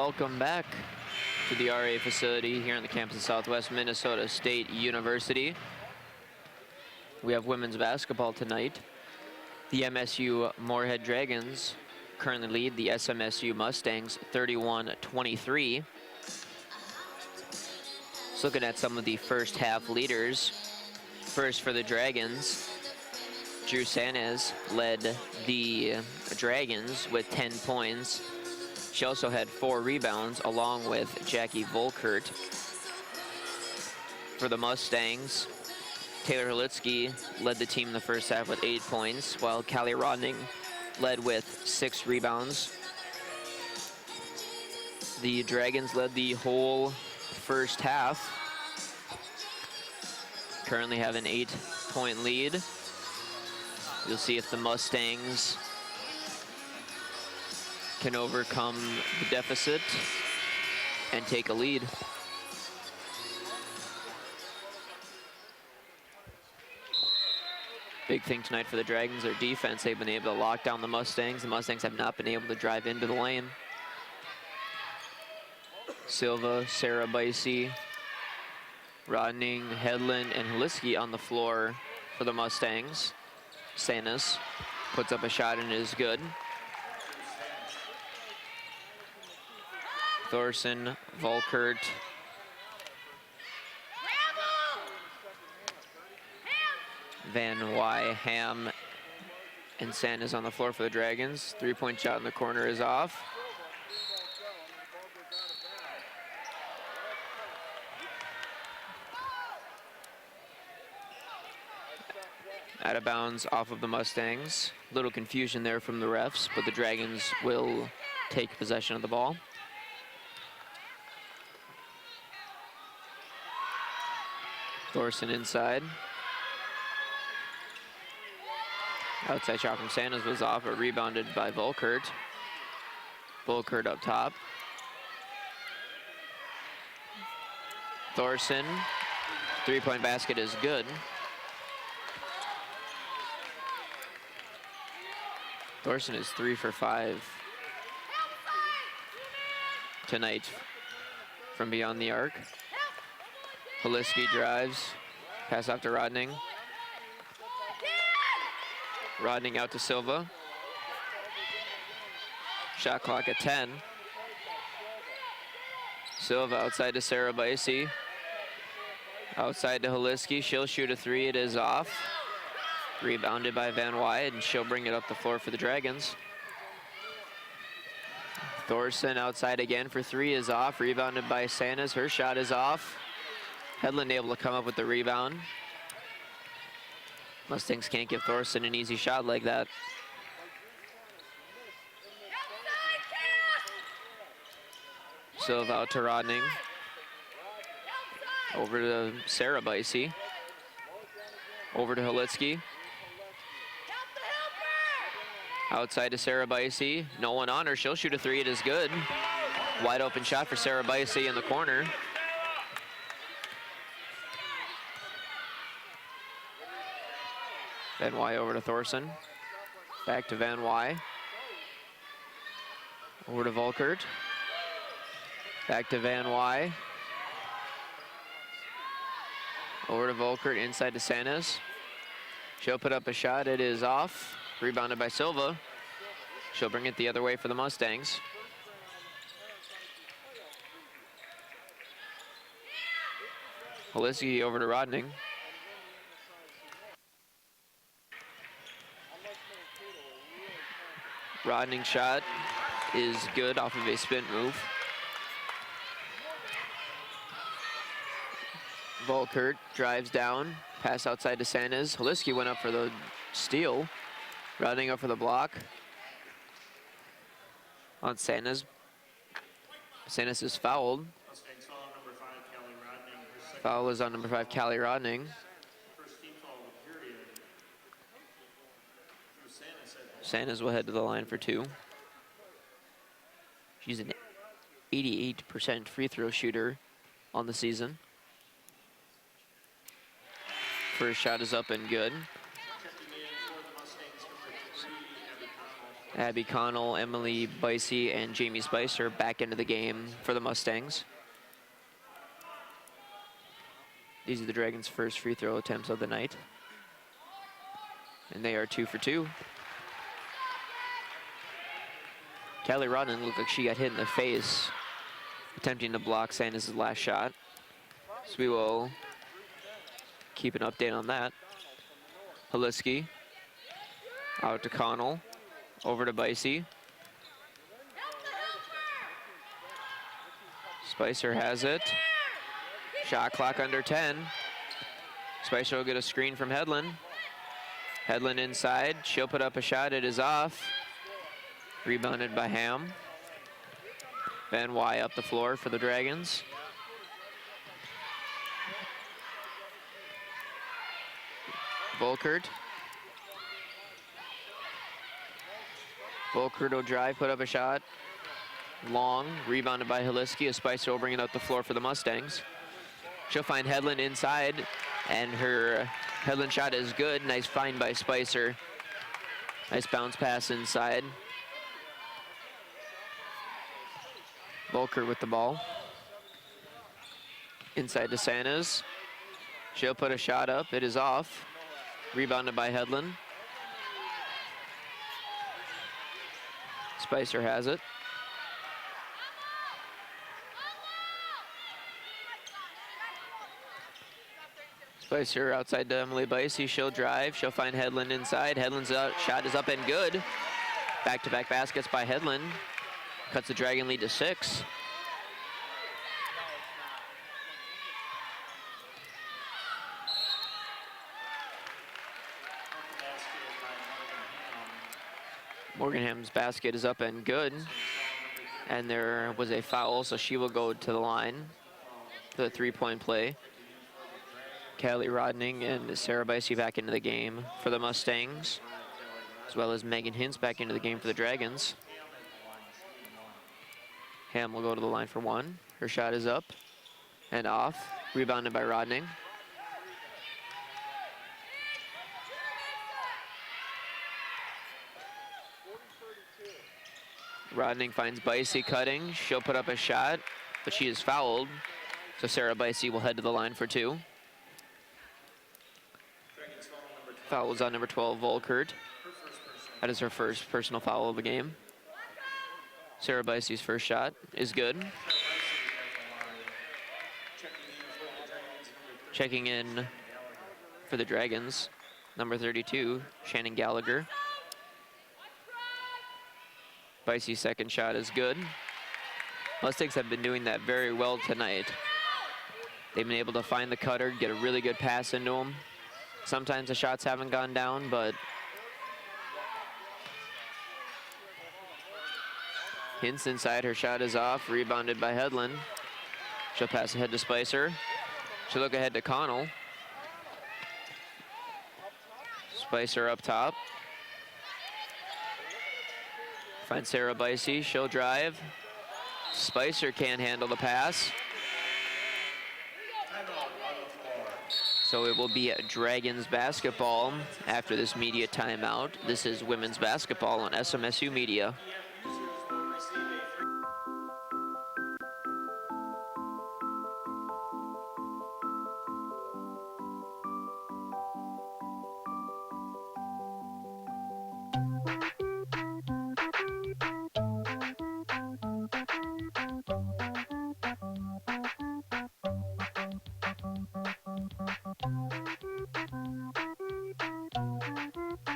welcome back to the RA facility here on the campus of Southwest Minnesota State University. We have women's basketball tonight. The MSU Moorhead Dragons currently lead the SMSU Mustangs 31-23. Just looking at some of the first half leaders. First for the Dragons, Drew Sanez led the Dragons with 10 points. She also had 4 rebounds along with Jackie Volkert. For the Mustangs, Taylor Halitsky led the team in the first half with 8 points, while Callie Rodning led with 6 rebounds. The Dragons led the whole first half. Currently have an 8-point lead. You'll see if the Mustangs can overcome the deficit and take a lead. Big thing tonight for the Dragons, their defense. They've been able to lock down the Mustangs. The Mustangs have not been able to drive into the lane. Silva, Sarah Bicey, Rodning, Hedlund, and Halisky on the floor for the Mustangs. Sanis puts up a shot and is good. Thorson, Volkert, Van Wy, Ham, and Sanis on the floor for the Dragons. 3-point shot in the corner is off. Out of bounds off of the Mustangs. Little confusion there from the refs, but the Dragons will take possession of the ball. Thorson inside. Outside shot from Sanders was off, but rebounded by Volkert. Volkert up top. Thorson, 3-point basket is good. Thorson is 3 for 5 tonight from beyond the arc. Halisky drives, pass off to Rodning. Rodning out to Silva. Shot clock at 10. Silva outside to Sarah Bicey. Outside to Halisky, she'll shoot a 3, it is off. Rebounded by Van Wyatt, and she'll bring it up the floor for the Dragons. Thorson outside again for 3 is off, rebounded by Sanis, her shot is off. Hedlund able to come up with the rebound. Mustangs can't give Thorson an easy shot like that. Silva out to Rodning. Over to Sarah Bicey. Over to Halisky. Outside to Sarah Bicey. No one on her. She'll shoot a 3. It is good. Wide open shot for Sarah Bicey in the corner. Van Wy over to Thorson. Back to Van Wy. Over to Volkert. Back to Van Wy. Over to Volkert, inside to Sanis. She'll put up a shot, it is off. Rebounded by Silva. She'll bring it the other way for the Mustangs. Halisky over to Rodning. Rodning shot is good off of a spin move. Volkert drives down, pass outside to Sanis. Halisky went up for the steal. Rodning up for the block. On Sanis. Sanis is fouled. Foul is on number 5, Callie Rodning. Sanis will head to the line for 2. She's an 88% free throw shooter on the season. First shot is up and good. Abby Connell, Emily Bicey, and Jamie Spicer back into the game for the Mustangs. These are the Dragons' first free throw attempts of the night. And they are 2 for 2. Callie Rodden looked like she got hit in the face, attempting to block Sanders' last shot. So we will keep an update on that. Haliski out to Connell, over to Bicey. Spicer has it. Shot clock under 10. Spicer will get a screen from Hedlund. Hedlund inside, she'll put up a shot, it is off. Rebounded by Ham. Van Wy up the floor for the Dragons. Volkert. Volkert will drive, put up a shot. Long, rebounded by Haliski. Spicer will bring it up the floor for the Mustangs. She'll find Hedlund inside, and her Hedlund shot is good. Nice find by Spicer. Nice bounce pass inside. Volkert with the ball. Inside to Sanas. She'll put a shot up. It is off. Rebounded by Hedlund. Spicer has it. Spicer outside to Emily Bicey. She'll drive. She'll find Hedlund inside. Hedlund's shot is up and good. Back-to-back baskets by Hedlund. Cuts the Dragon lead to 6. Morganham's basket is up and good. And there was a foul, so she will go to the line for the three-point play. Callie Rodning and Sarah Bicey back into the game for the Mustangs, as well as Megan Hintz back into the game for the Dragons. Ham will go to the line for one. Her shot is up and off. Rebounded by Rodning. Rodning finds Bicey cutting. She'll put up a shot, but she is fouled. So Sarah Bicey will head to the line for 2. Foul was on number 12, Volkert. That is her first personal foul of the game. Sarah Bicey's first shot is good. Checking in for the Dragons, number 32, Shannon Gallagher. Bicey's second shot is good. Mustangs have been doing that very well tonight. They've been able to find the cutter, get a really good pass into him. Sometimes the shots haven't gone down, but Hintz inside, her shot is off, rebounded by Hedlund. She'll pass ahead to Spicer. She'll look ahead to Connell. Spicer up top. Finds Sarah Bicey, she'll drive. Spicer can't handle the pass. So it will be Dragons basketball after this media timeout. This is women's basketball on SMSU Media.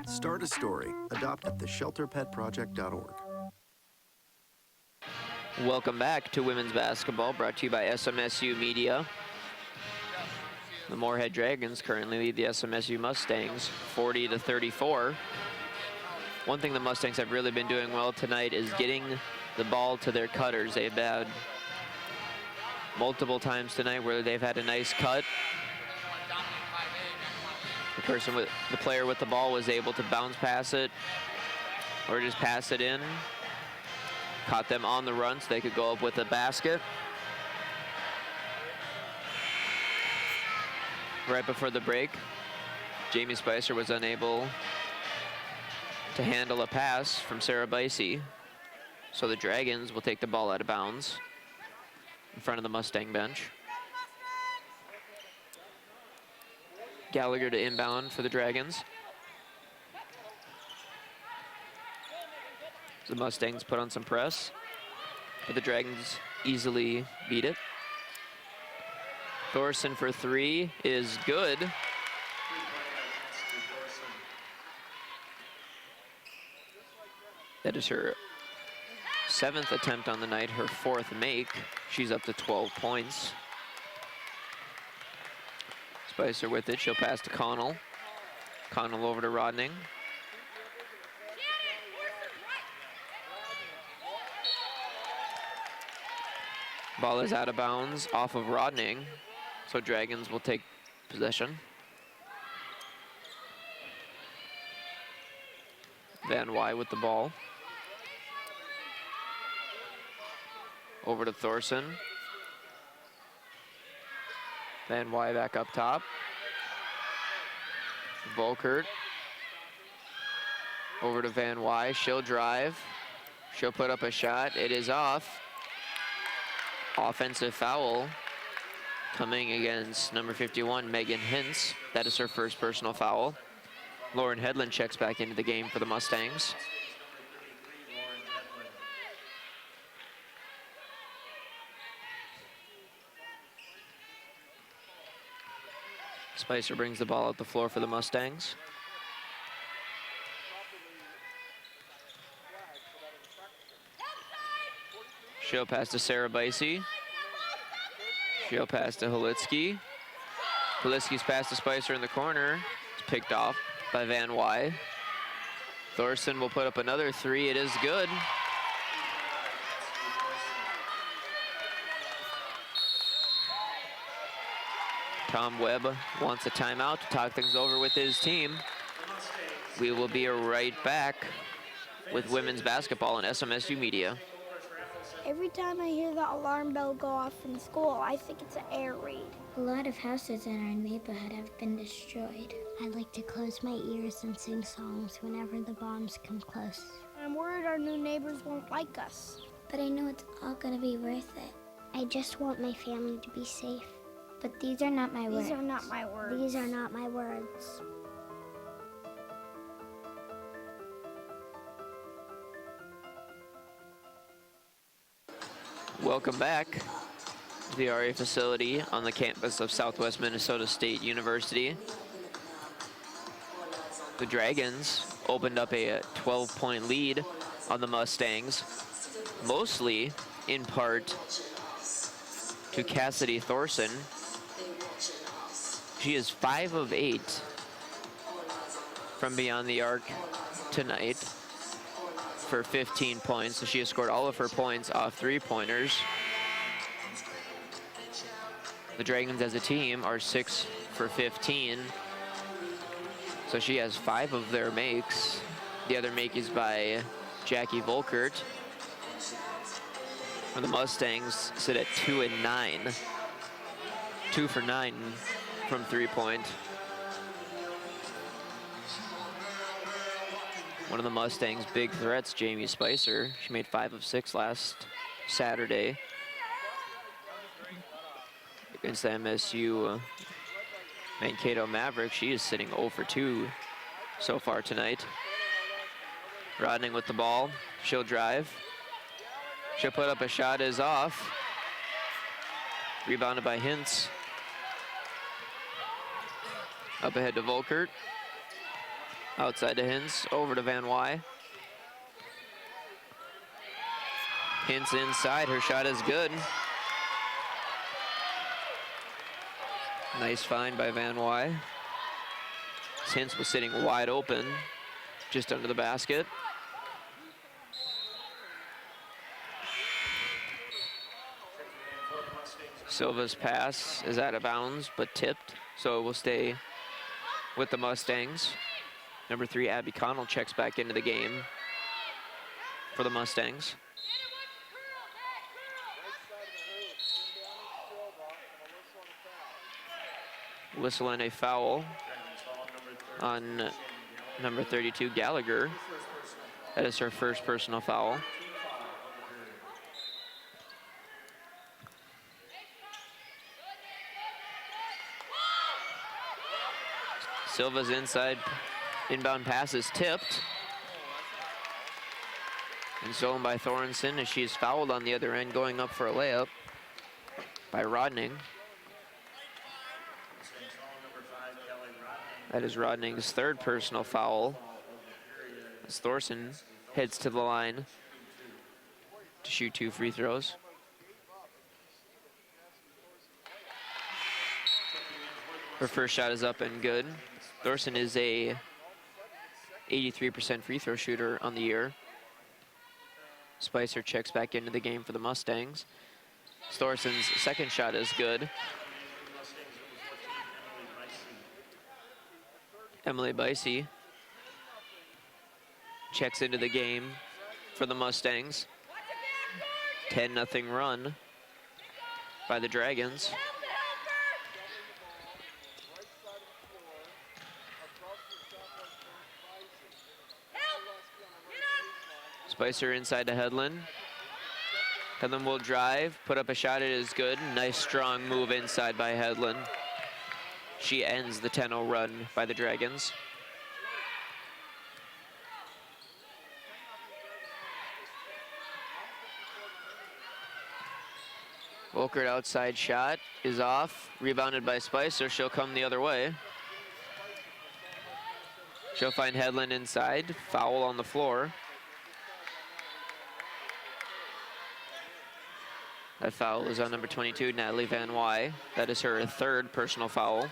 Start a story. Adopt at theshelterpetproject.org. Welcome back to women's basketball, brought to you by SMSU Media. The Moorhead Dragons currently lead the SMSU Mustangs 40-34. One thing the Mustangs have really been doing well tonight is getting the ball to their cutters. They've had multiple times tonight where they've had a nice cut. The player with the ball was able to bounce pass it or just pass it in. Caught them on the run so they could go up with a basket. Right before the break, Jamie Spicer was unable to handle a pass from Sarah Bicey. So the Dragons will take the ball out of bounds in front of the Mustang bench. Gallagher to inbound for the Dragons. The Mustangs put on some press, but the Dragons easily beat it. Thorson for three is good. That is her 7th attempt on the night, her 4th make. She's up to 12 points. Spicer with it, she'll pass to Connell. Connell over to Rodning. Ball is out of bounds off of Rodning, so Dragons will take possession. Van Wy with the ball. Over to Thorson. Van Wy back up top. Volkert. Over to Van Wy. She'll drive. She'll put up a shot. It is off. Offensive foul coming against number 51, Megan Hintz. That is her first personal foul. Lauren Hedlund checks back into the game for the Mustangs. Spicer brings the ball up the floor for the Mustangs. She'll pass to Sarah Bicey. She'll pass to Halitsky. Halitsky's pass to Spicer in the corner. It's picked off by Van Wy. Thorson will put up another three. It is good. Tom Webb wants a timeout to talk things over with his team. We will be right back with women's basketball and SMSU Media. Every time I hear the alarm bell go off in school, I think it's an air raid. A lot of houses in our neighborhood have been destroyed. I like to close my ears and sing songs whenever the bombs come close. I'm worried our new neighbors won't like us. But I know it's all gonna be worth it. I just want my family to be safe. But these are not my words. These are not my words. These are not my words. Welcome back to the RA facility on the campus of Southwest Minnesota State University. The Dragons opened up a 12-point lead on the Mustangs, mostly in part to Cassidy Thorson. She is 5 of 8 from beyond the arc tonight for 15 points. So she has scored all of her points off three-pointers. The Dragons as a team are 6 for 15. So she has 5 of their makes. The other make is by Jackie Volkert. And the Mustangs sit at 2 and 9. 2 for 9 from three-point. One of the Mustangs' big threats, Jamie Spicer. She made 5 of 6 last Saturday against the MSU Mankato Mavericks. She is sitting 0 for 2 so far tonight. Rodning with the ball. She'll drive. She'll put up a shot, is off. Rebounded by Hintz. Up ahead to Volkert. Outside to Hintz, over to Van Wy. Hintz inside, her shot is good. Nice find by Van Wy. Hintz was sitting wide open, just under the basket. Silva's pass is out of bounds, but tipped, so it will stay with the Mustangs. Number 3, Abby Connell checks back into the game for the Mustangs. Whistle and a foul on number 32, Gallagher. That is her first personal foul. Silva's inside inbound pass is tipped. And stolen by Thorensen as she's fouled on the other end, going up for a layup by Rodning. That is Rodning's third personal foul, as Thorson heads to the line to shoot 2 free throws. Her first shot is up and good. Thorson is a 83% free throw shooter on the year. Spicer checks back into the game for the Mustangs. Thorson's second shot is good. Emily Bicey checks into the game for the Mustangs. 10-0 run by the Dragons. Spicer inside to Hedlund. Hedlund will drive, put up a shot, it is good. Nice strong move inside by Hedlund. She ends the 10-0 run by the Dragons. Volkert outside shot is off, rebounded by Spicer. She'll come the other way. She'll find Hedlund inside, foul on the floor. That foul is on number 22, Natalie Van Wy. That is her third personal foul.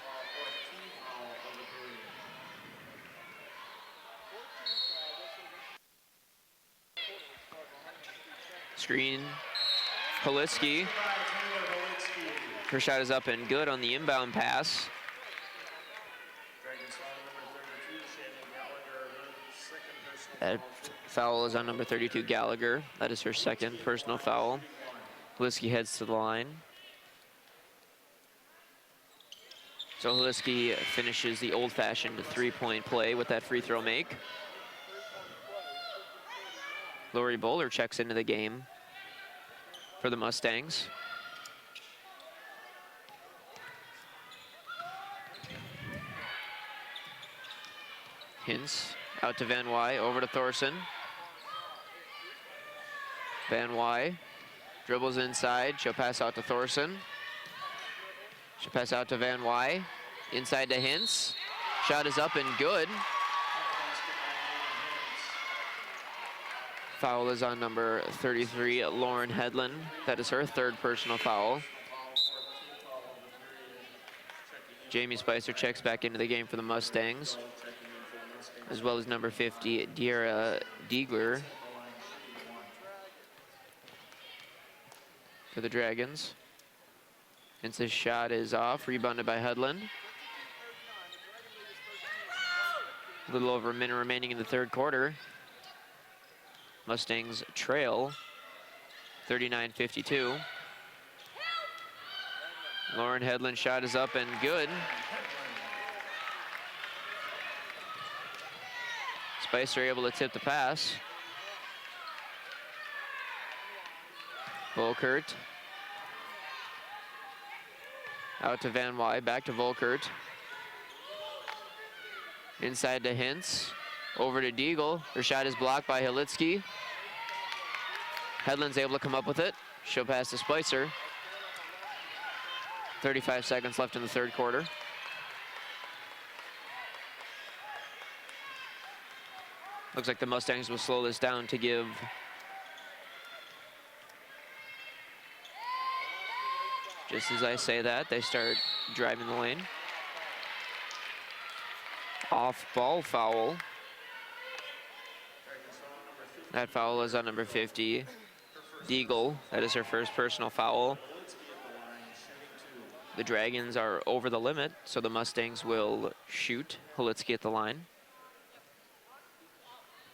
Screen, Poliski. Her shot is up and good on the inbound pass. That foul is on number 32, Gallagher. That is her second personal foul. Poliski heads to the line. So Poliski finishes the old-fashioned 3-point play with that free throw make. Lori Bowler checks into the game for the Mustangs. Hintz out to Van Wy, over to Thorson. Van Wy dribbles inside, she'll pass out to Thorson. She'll pass out to Van Wy, inside to Hintz. Shot is up and good. Foul is on number 33, Lauren Hedlund. That is her third personal foul. Jamie Spicer checks back into the game for the Mustangs, as well as number 50, Diera Diegler for the Dragons. Hintz's shot is off, rebounded by Hedlund. A little over a minute remaining in the third quarter. Mustangs trail 39-52. Lauren Hedlund's shot is up and good. Spicer able to tip the pass. Volkert. Out to Van Wy, back to Volkert. Inside to Hintz. Over to Deagle. Her shot is blocked by Halitsky. Hedlund's able to come up with it. She'll pass to Spicer. 35 seconds left in the third quarter. Looks like the Mustangs will slow this down to give just as I say that, they start driving the lane. Off ball foul. That foul is on number 50, Deagle. That is her first personal foul. The Dragons are over the limit, so the Mustangs will shoot Halitsky at the line.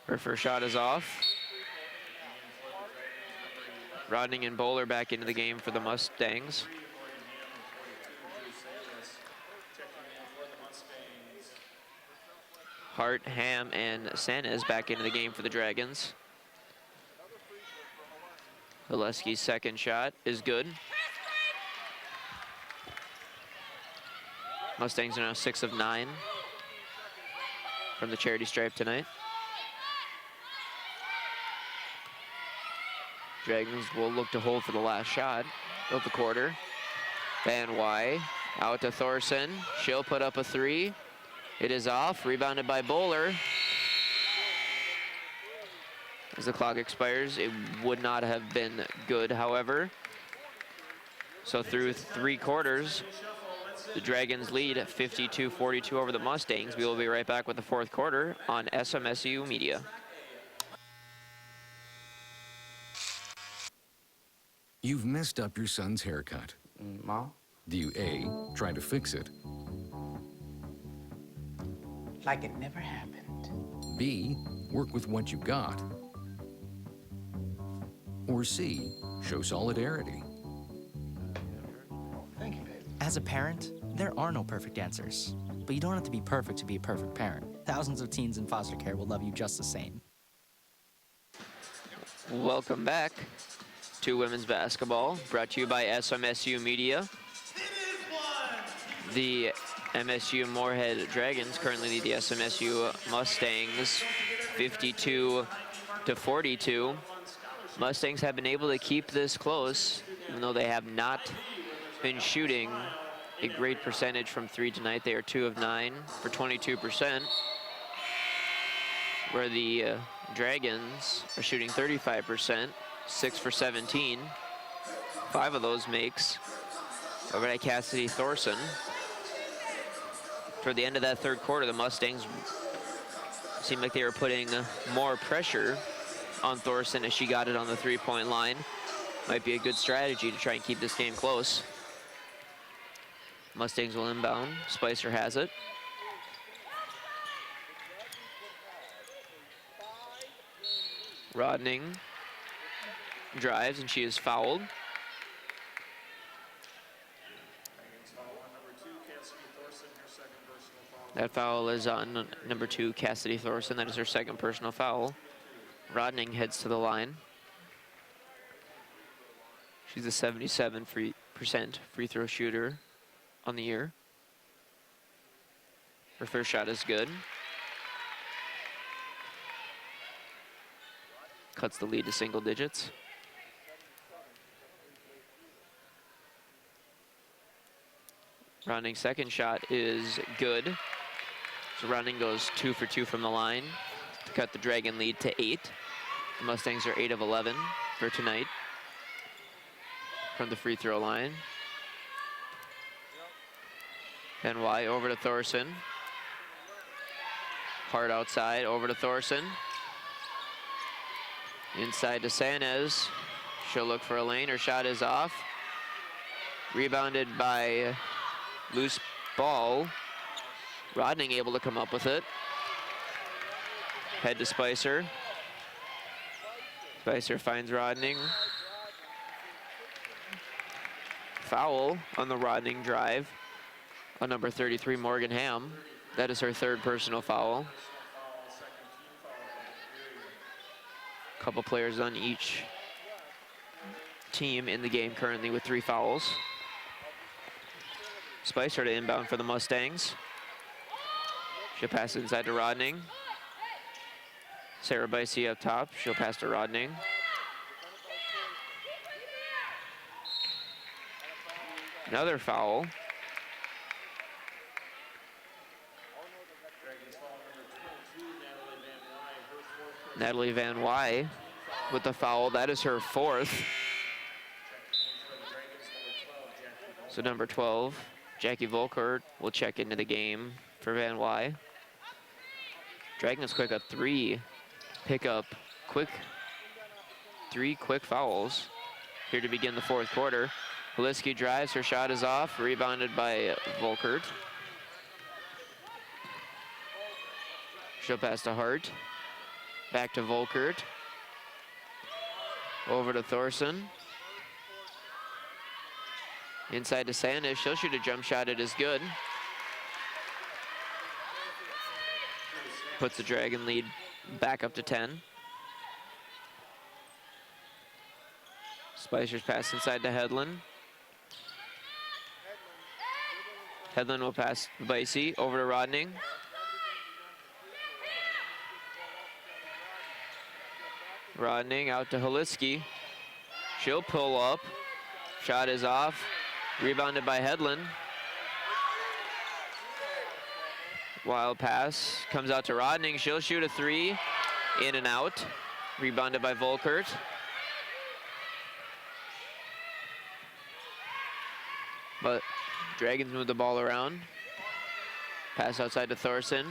Her first shot is off. Rodning and Bowler back into the game for the Mustangs. Hart, Ham, and Sanchez back into the game for the Dragons. Oleski's second shot is good. Mustangs are now 6 of 9 from the charity stripe tonight. Dragons will look to hold for the last shot of the quarter. Van Wy out to Thorson. She'll put up a 3. It is off, rebounded by Bowler. As the clock expires, it would not have been good, however. So through 3 quarters, the Dragons lead 52-42 over the Mustangs. We will be right back with the 4th quarter on SMSU Media. You've messed up your son's haircut. Mom? Do you A, try to fix it? Like it never happened. B, work with what you got? Or C, show solidarity? Thank you, baby. As a parent, there are no perfect answers. But you don't have to be perfect to be a perfect parent. Thousands of teens in foster care will love you just the same. Welcome back to women's basketball, brought to you by SMSU Media. The MSU Moorhead Dragons currently lead the SMSU Mustangs 52-42. Mustangs have been able to keep this close, even though they have not been shooting a great percentage from 3 tonight. They are 2 of 9 for 22%, where the Dragons are shooting 35%, 6 for 17. 5 of those makes over at Cassidy Thorson. Toward the end of that 3rd quarter, the Mustangs seemed like they were putting more pressure on Thorson as she got it on the 3-point line. Might be a good strategy to try and keep this game close. Mustangs will inbound. Spicer has it. Rodning drives, and she is fouled. That foul is on number 2, Cassidy Thorson. That is her 2nd personal foul. Rodning heads to the line. She's a 77% free throw shooter on the year. Her first shot is good. Cuts the lead to single digits. Rodning's second shot is good. So Rodning goes 2 for 2 from the line to cut the Dragon lead to 8. The Mustangs are 8 of 11 for tonight from the free throw line. Van Wy over to Thorson. Hard outside, over to Thorson. Inside to Sanchez. She'll look for a lane. Her shot is off. Rebounded by loose ball. Rodning able to come up with it. Head to Spicer. Spicer finds Rodning. Foul on the Rodning drive on number 33, Morgan Ham. That is her 3rd personal foul. Couple players on each team in the game currently with 3 fouls. Spicer to inbound for the Mustangs. She'll pass inside to Rodning. Sarah Bicey up top. She'll pass to Rodning. Another foul. Natalie Van Wy with the foul. That is her 4th. So number 12, Jackie Volkert, will check into the game for Van Wy. Dragons quick up 3. Pick up quick 3 quick fouls here to begin the 4th quarter. Poliski drives, her shot is off, rebounded by Volkert. She'll pass to Hart. Back to Volkert. Over to Thorson. Inside to Sanchez. She'll shoot a jump shot. It is good. puts the Dragon lead back up to 10. Spicer's pass inside to Hedlund. Hedlund will pass Vicey over to Rodning. Rodning out to Holiski. She'll pull up. Shot is off. Rebounded by Hedlund. Wild pass comes out to Rodning. She'll shoot a three. In and out. Rebounded by Volkert. But Dragons move the ball around. Pass outside to Thorson.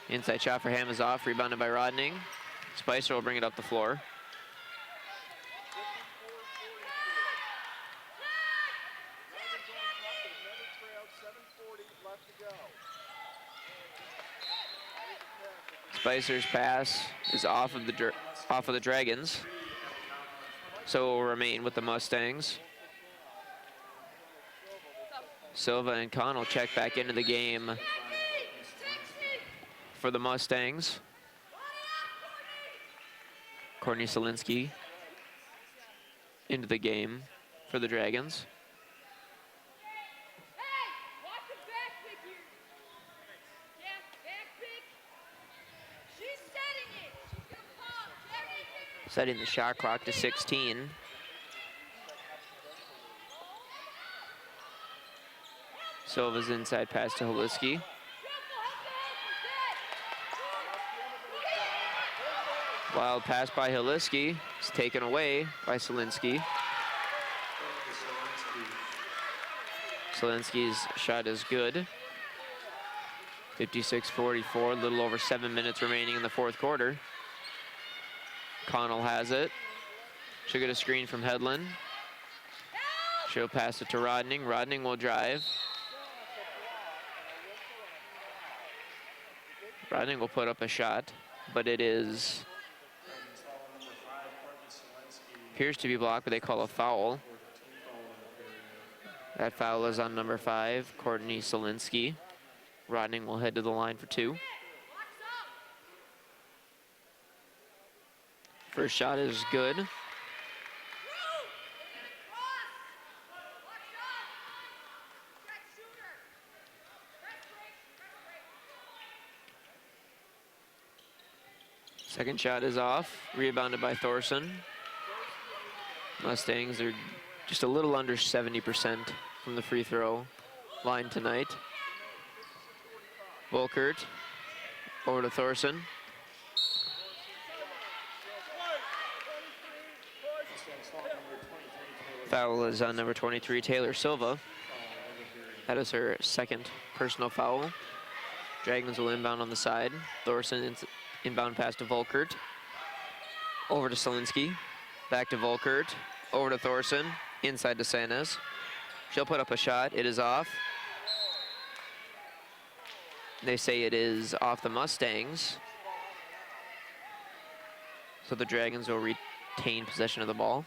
Inside shot for Ham is off. Rebounded by Rodning. Spicer will bring it up the floor. Spicer's pass is off of the Dragons, so it will remain with the Mustangs. Silva and Connell check back into the game for the Mustangs. Courtney Solinsky into the game for the Dragons. Setting the shot clock to 16. Silva's inside pass to Holiski. Wild pass by Holiski. It's taken away by Solinsky. Solinsky's shot is good. 56-44, a little over 7 minutes remaining in the fourth quarter. Connell has it. She'll get a screen from Hedlund. She'll pass it to Rodning. Rodning will drive. Rodning will put up a shot, but it is appears to be blocked, but they call a foul. That foul is on number 5, Courtney Solinsky. Rodning will head to the line for 2. First shot is good. Second shot is off, rebounded by Thorson. Mustangs are just a little under 70% from the free throw line tonight. Volkert over to Thorson. Foul is on number 23, Taylor Silva. That is her second personal foul. Dragons will inbound on the side. Thorson inbound pass to Volkert. Over to Solinsky. Back to Volkert. Over to Thorson. Inside to Sanes. She'll put up a shot. It is off. They say it is off the Mustangs. So the Dragons will retain possession of the ball.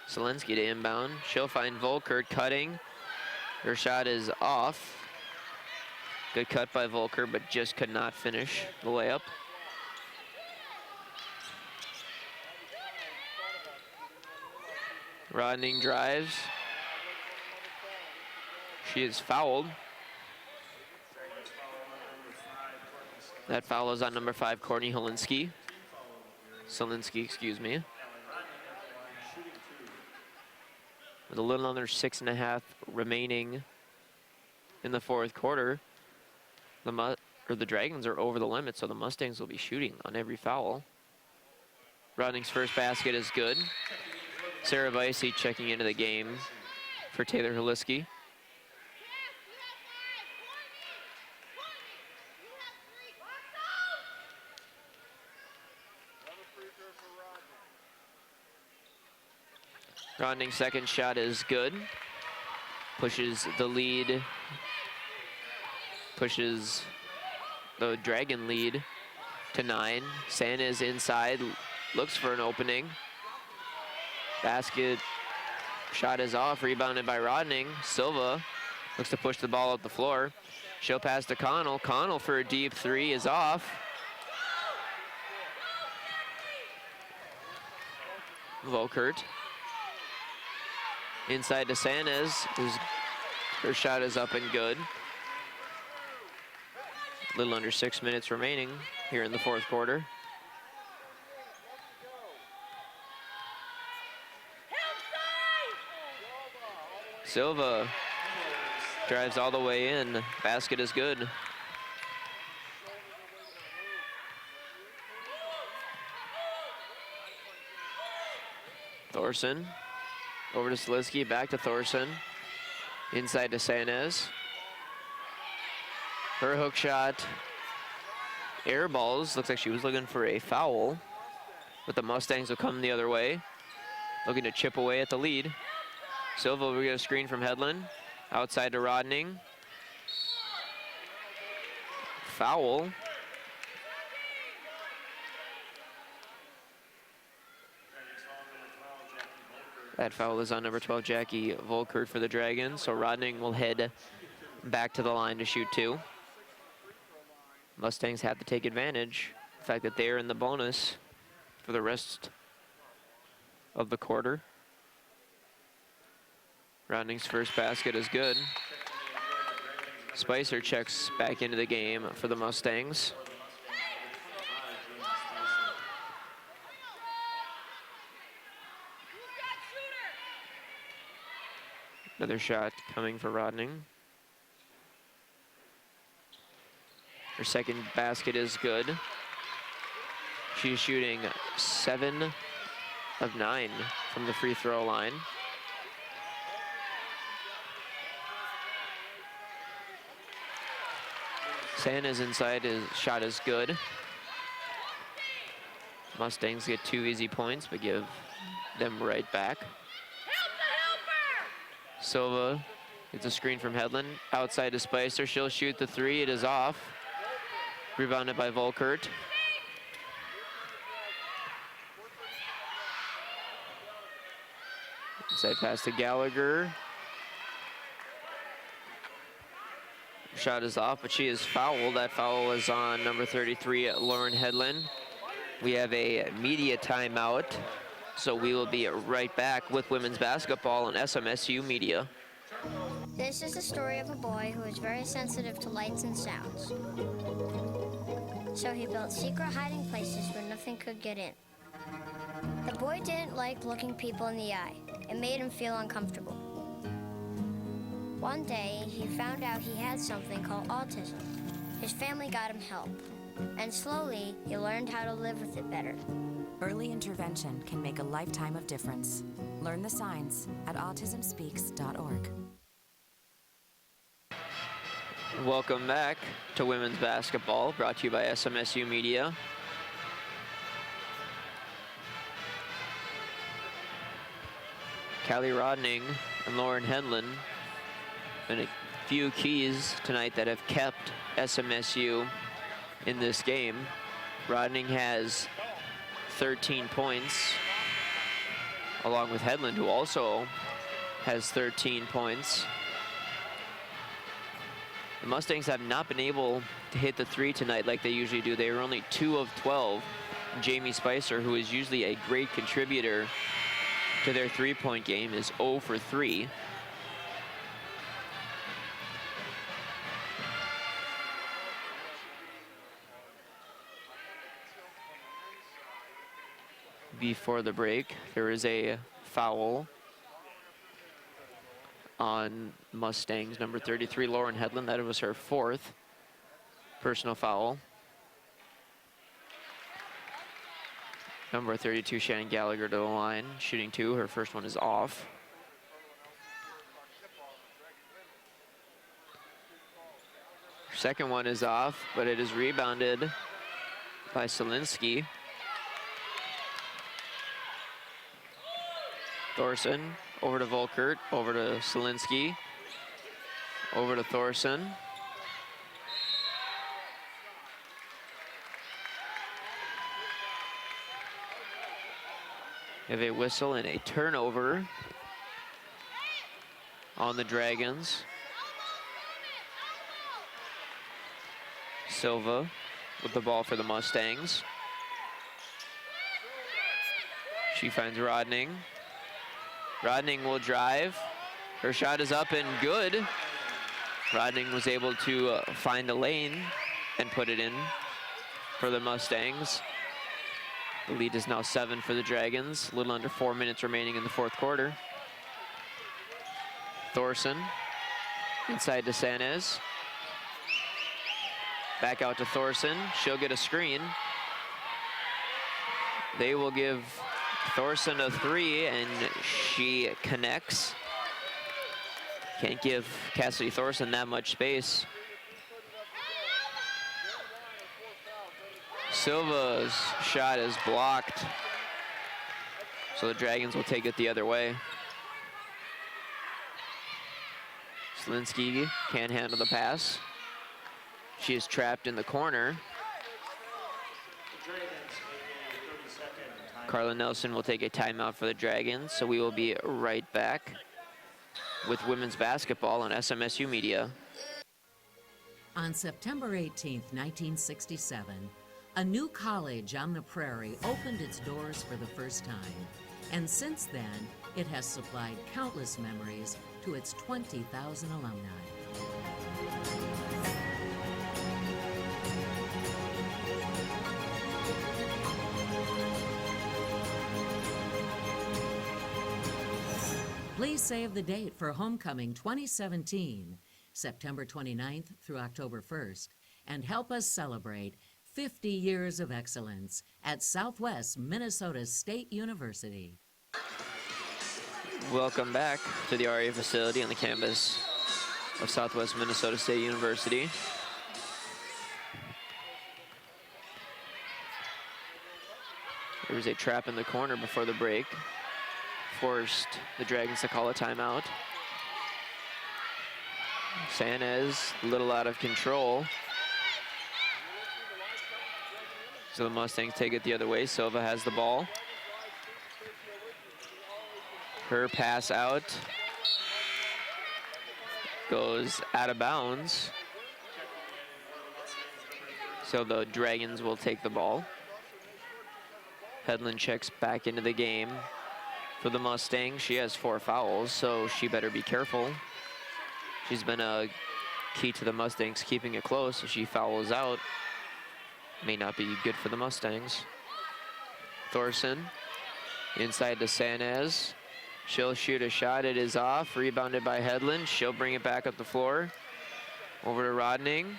Solinsky to inbound. She'll find Volkert cutting. Her shot is off. Good cut by Volkert, but just could not finish the layup. Rodning drives. She is fouled. That foul is on number 5, Courtney Solinsky, excuse me. With a little under 6.5 remaining in the fourth quarter, the Dragons are over the limit, so the Mustangs will be shooting on every foul. Rodning's first basket is good. Sarah Vicey checking into the game for Taylor Holiski. Rodning's second shot is good. Pushes the lead. Pushes the Dragon lead to 9. Sanes inside, looks for an opening. Basket Shot is off, rebounded by Rodning. Silva looks to push the ball up the floor. She'll pass to Connell. Connell for a deep three is off. Volkert. Inside to Sanez. Her shot is up and good. A little under 6 minutes remaining here in the fourth quarter. Silva drives all the way in. Basket is good. Thorson over to Sliski, back to Thorson. Inside to Sanez. Her hook shot air balls. Looks like she was looking for a foul, but the Mustangs will come the other way, looking to chip away at the lead. Silva will get a screen from Hedlund. Outside to Rodning. Foul. That foul is on number 12, Jackie Volkert for the Dragons. So Rodning will head back to the line to shoot two. Mustangs have to take advantage. The fact that they're in the bonus for the rest of the quarter. Rodning's first basket is good. Spicer checks back into the game for the Mustangs. Another shot coming for Rodning. Her second basket is good. She's shooting 7 of 9 from the free throw line. Sanez inside, his shot is good. Mustangs get 2 easy points, but give them right back. Silva gets a screen from Hedlund. Outside to Spicer, she'll shoot the three, it is off. Rebounded by Volkert. Inside pass to Gallagher. Shot is off, but she is fouled. That foul is on number 33, Lauren Hedlund. We have a media timeout, so we will be right back with women's basketball on SMSU Media. This is the story of a boy who was very sensitive to lights and sounds. So he built secret hiding places where nothing could get in. The boy didn't like looking people in the eye. It made him feel uncomfortable. One day, he found out he had something called autism. His family got him help, and slowly, he learned how to live with it better. Early intervention can make a lifetime of difference. Learn the signs at autismspeaks.org. Welcome back to women's basketball, brought to you by SMSU Media. Callie Rodning and Lauren Hedlund, and a few keys tonight that have kept SMSU in this game. Rodning has 13 points, along with Hedlund, who also has 13 points. The Mustangs have not been able to hit the three tonight like they usually do. They were only 2 of 12. Jamie Spicer, who is usually a great contributor to their three-point game, is 0 for 3. Before the break, there is a foul on Mustangs number 33, Lauren Hedlund. That was her 4th personal foul. Number 32, Shannon Gallagher, to the line, shooting 2. Her first one is off. Her second one is off, but it is rebounded by Selinski. Thorson over to Volkert, over to Selinski, over to Thorson. We have a whistle and a turnover on the Dragons. Silva with the ball for the Mustangs. She finds Rodning. Rodning will drive. Her shot is up and good. Rodning was able to find a lane and put it in for the Mustangs. The lead is now 7 for the Dragons. A little under 4 minutes remaining in the fourth quarter. Thorson inside to Sanez. Back out to Thorson. She'll get a screen. They will give Thorson a 3, and she connects. Can't give Cassidy Thorson that much space. Silva's shot is blocked, so the Dragons will take it the other way. Slinsky can't handle the pass. She is trapped in the corner. Carla Nelson will take a timeout for the Dragons, so we will be right back with women's basketball on SMSU Media. On September 18, 1967, a new college on the prairie opened its doors for the first time, and since then, it has supplied countless memories to its 20,000 alumni. Please save the date for Homecoming 2017, September 29th through October 1st, and help us celebrate 50 years of excellence at Southwest Minnesota State University. Welcome back to the RA facility on the campus of Southwest Minnesota State University. There was a trap in the corner before the break. Forced the Dragons to call a timeout. Sanez a little out of control. So the Mustangs take it the other way. Silva has the ball. Her pass out goes out of bounds. So the Dragons will take the ball. Hedlund checks back into the game for the Mustangs. She has 4 fouls, so she better be careful. She's been a key to the Mustangs keeping it close. If she fouls out, may not be good for the Mustangs. Thorson inside to Sanez. She'll shoot a shot. It is off. Rebounded by Hedlund. She'll bring it back up the floor. Over to Rodning.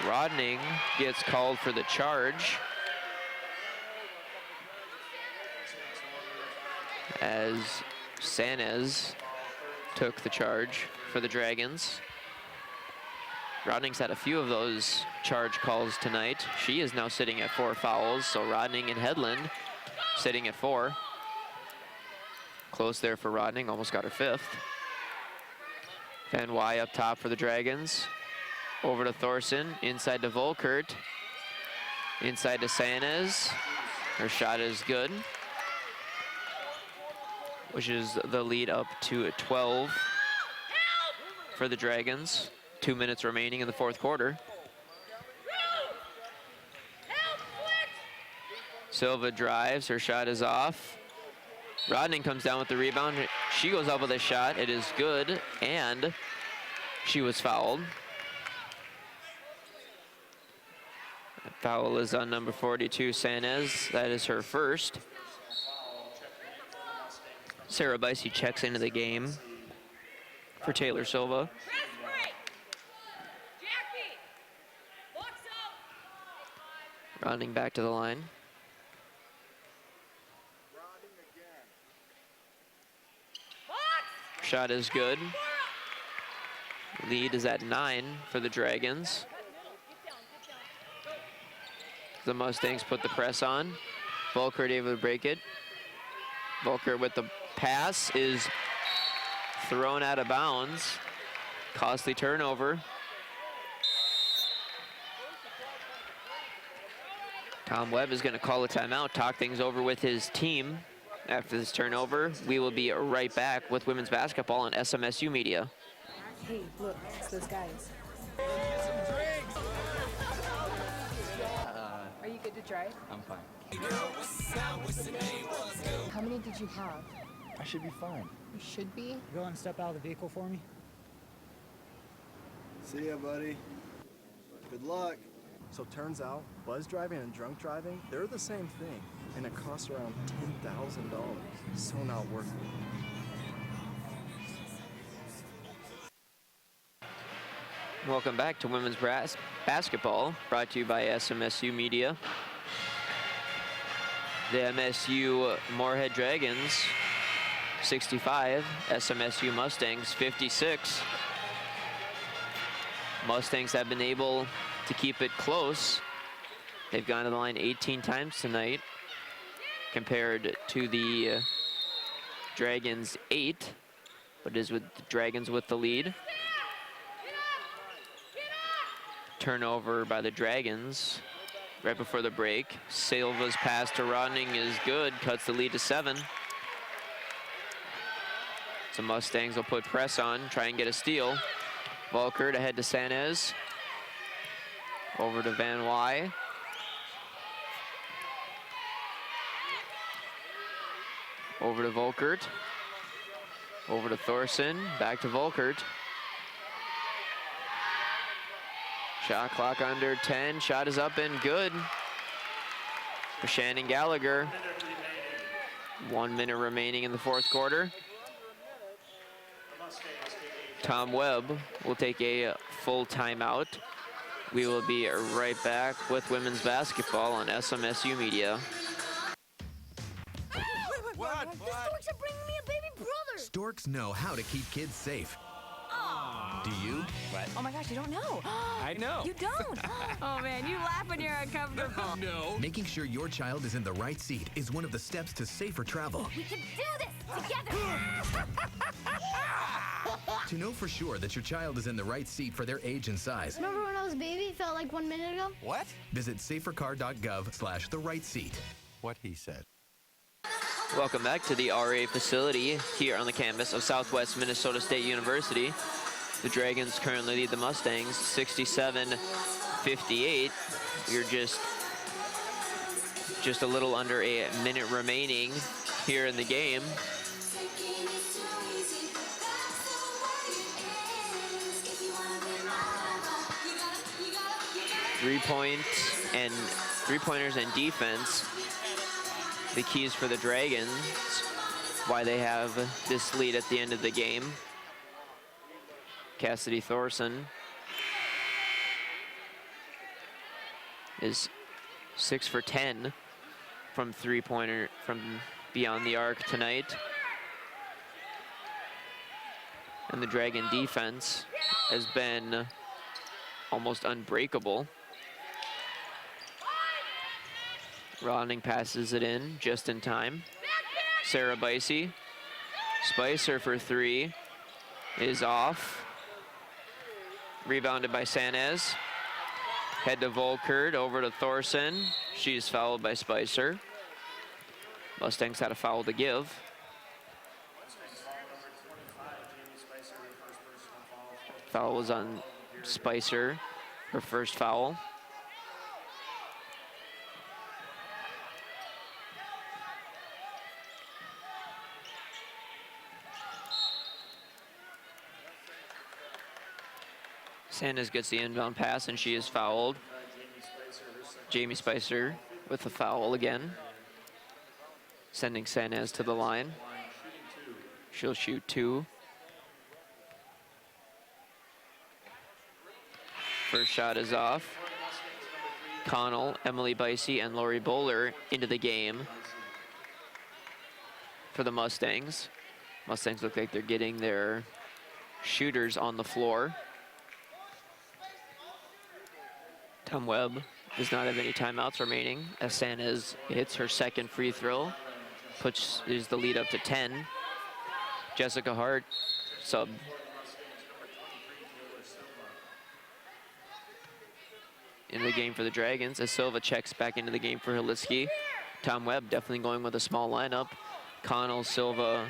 Rodning gets called for the charge, as Sanez took the charge for the Dragons. Rodning's had a few of those charge calls tonight. She is now sitting at 4 fouls, so Rodning and Hedlund sitting at 4. Close there for Rodning, almost got her 5th. Van Wy up top for the Dragons. Over to Thorson, inside to Volkert. Inside to Sanez. Her shot is good, which is the lead up to 12 for the Dragons. 2 minutes remaining in the fourth quarter. Silva drives, her shot is off. Rodning comes down with the rebound. She goes up with a shot, it is good, and she was fouled. That foul is on number 42, Sanez. That is her first. Sarah Bicey checks into the game for Taylor Silva. Rodning back to the line. Shot is good. Lead is at 9 for the Dragons. The Mustangs put the press on. Volkert able to break it. Volkert with the pass is thrown out of bounds. Costly turnover. Tom Webb is going to call a timeout, talk things over with his team. After this turnover, we will be right back with women's basketball on SMSU Media. Hey, look, it's those guys. Are you good to drive? I'm fine. How many did you have? I should be fine. You should be. Go and step out of the vehicle for me. See ya, buddy. Good luck. So turns out, buzz driving and drunk driving, they're the same thing, and it costs around $10,000. So not worth it. Welcome back to women's basketball, brought to you by SMSU Media. The MSU Moorhead Dragons, 65. SMSU Mustangs, 56. Mustangs have been able to keep it close. They've gone to the line 18 times tonight, compared to the Dragons 8, but it is with the Dragons with the lead. Turnover by the Dragons right before the break. Silva's pass to Rodning is good, cuts the lead to 7. So Mustangs will put press on, try and get a steal. Volkert ahead to Sanez. Over to Van Wy. Over to Volkert. Over to Thorson, back to Volkert. Shot clock under 10, shot is up and good for Shannon Gallagher. 1 minute remaining in the fourth quarter. Tom Webb will take a full timeout. We will be right back with women's basketball on SMSU Media. What? The storks are bringing me a baby brother. Storks know how to keep kids safe. Do you? What? Oh my gosh, you don't know. I know. You don't? Oh man, you laugh when you're uncomfortable. No. Making sure your child is in the right seat is one of the steps to safer travel. We can do this together. To know for sure that your child is in the right seat for their age and size, Remember when I was a baby, felt like 1 minute ago? What? Visit safercar.gov/the-right-seat. What he said. Welcome back to the RA facility here on the campus of Southwest Minnesota State University. The Dragons currently lead the Mustangs 67-58. You're just a little under a minute remaining here in the game. Three-pointers and defense, the keys for the Dragons, why they have this lead at the end of the game. Cassidy Thorson is 6 for 10 from three-pointer from beyond the arc tonight. And the Dragon defense has been almost unbreakable. Rodning passes it in just in time. Sarah Bicey. Spicer for 3 is off. Rebounded by Sanez. Head to Volkert, over to Thorson. She's fouled by Spicer. Mustangs had a foul to give. Foul was on Spicer, her first foul. Sanez gets the inbound pass and she is fouled. Jamie Spicer with the foul again, sending Sanez to the line. She'll shoot 2. First shot is off. Connell, Emily Bicey, and Lori Bowler into the game for the Mustangs. Mustangs look like they're getting their shooters on the floor. Tom Webb does not have any timeouts remaining as Sanez hits her second free throw, is the lead up to 10. Jessica Hart sub. In the game for the Dragons as Silva checks back into the game for Haliski. Tom Webb definitely going with a small lineup. Connell, Silva,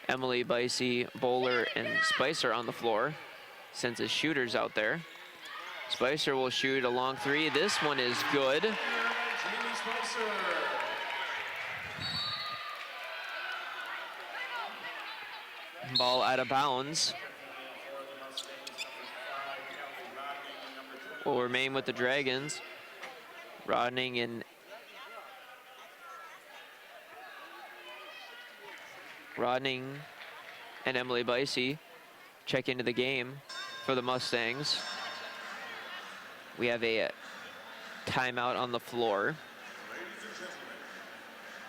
Emily, Bicey, Bowler, and Spicer on the floor. Sends his shooters out there. Spicer will shoot a long three. This one is good. Ball out of bounds. Will remain with the Dragons. Rodning and Emily Bicey check into the game for the Mustangs. We have a timeout on the floor.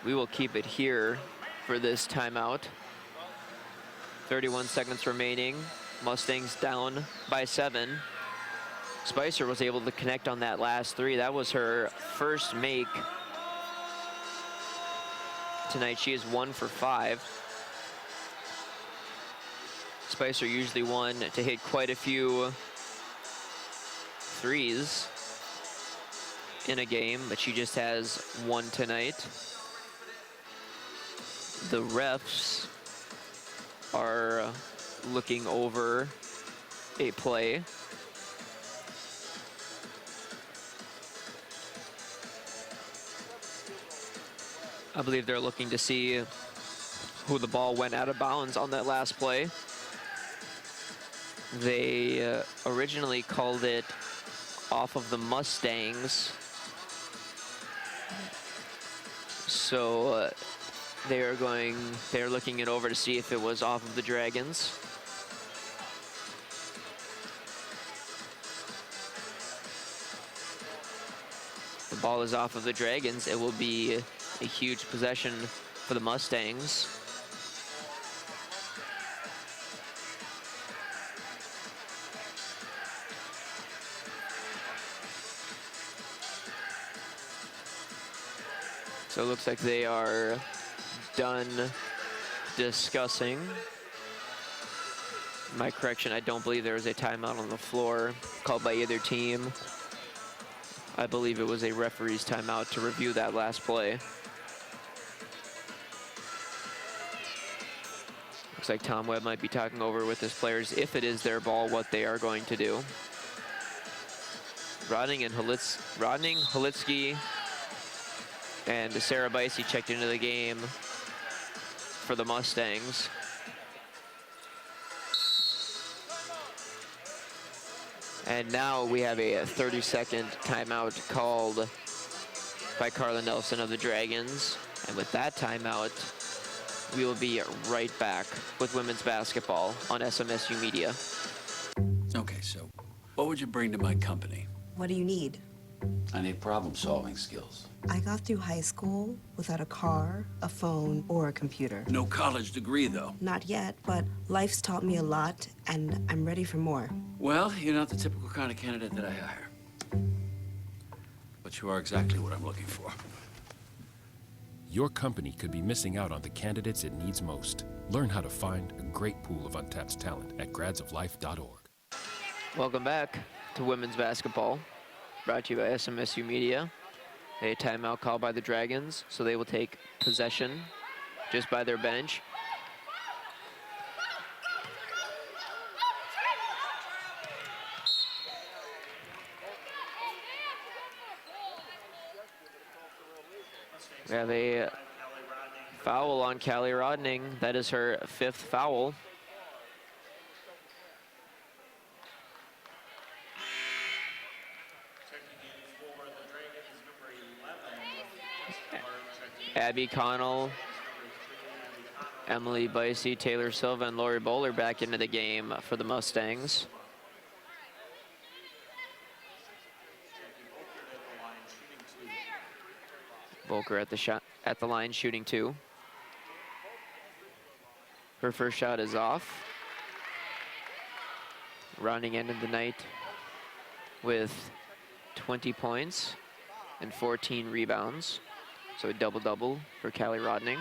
We will keep it here for this timeout. 31 seconds remaining. Mustangs down by 7. Spicer was able to connect on that last three. That was her first make tonight. She is 1 for 5. Spicer usually one to hit quite a few threes in a game, but she just has 1 tonight. The refs are looking over a play. I believe they're looking to see who the ball went out of bounds on that last play. They originally called it off of the Mustangs. So they're looking it over to see if it was off of the Dragons. The ball is off of the Dragons. It will be a huge possession for the Mustangs. So it looks like they are done discussing. My correction, I don't believe there was a timeout on the floor called by either team. I believe it was a referee's timeout to review that last play. Looks like Tom Webb might be talking over with his players, if it is their ball, what they are going to do. Rodning, Halitsky, and Sarah Bicey checked into the game for the Mustangs. And now we have a 30-second timeout called by Carla Nelson of the Dragons. And with that timeout, we will be right back with women's basketball on SMSU Media. Okay, so what would you bring to my company? What do you need? I need problem-solving skills. I got through high school without a car, a phone, or a computer. No college degree, though. Not yet, but life's taught me a lot, and I'm ready for more. Well, you're not the typical kind of candidate that I hire. But you are exactly what I'm looking for. Your company could be missing out on the candidates it needs most. Learn how to find a great pool of untapped talent at gradsoflife.org. Welcome back to women's basketball, brought to you by SMSU Media. A timeout called by the Dragons, so they will take possession just by their bench. We have a foul on Callie Rodning. That is her 5th foul. Abby Connell, Emily Bicey, Taylor Silva, and Lori Bowler back into the game for the Mustangs. Volker at the line shooting 2. Her first shot is off. Rounding ended the night with 20 points and 14 rebounds. So a double-double for Callie Rodning.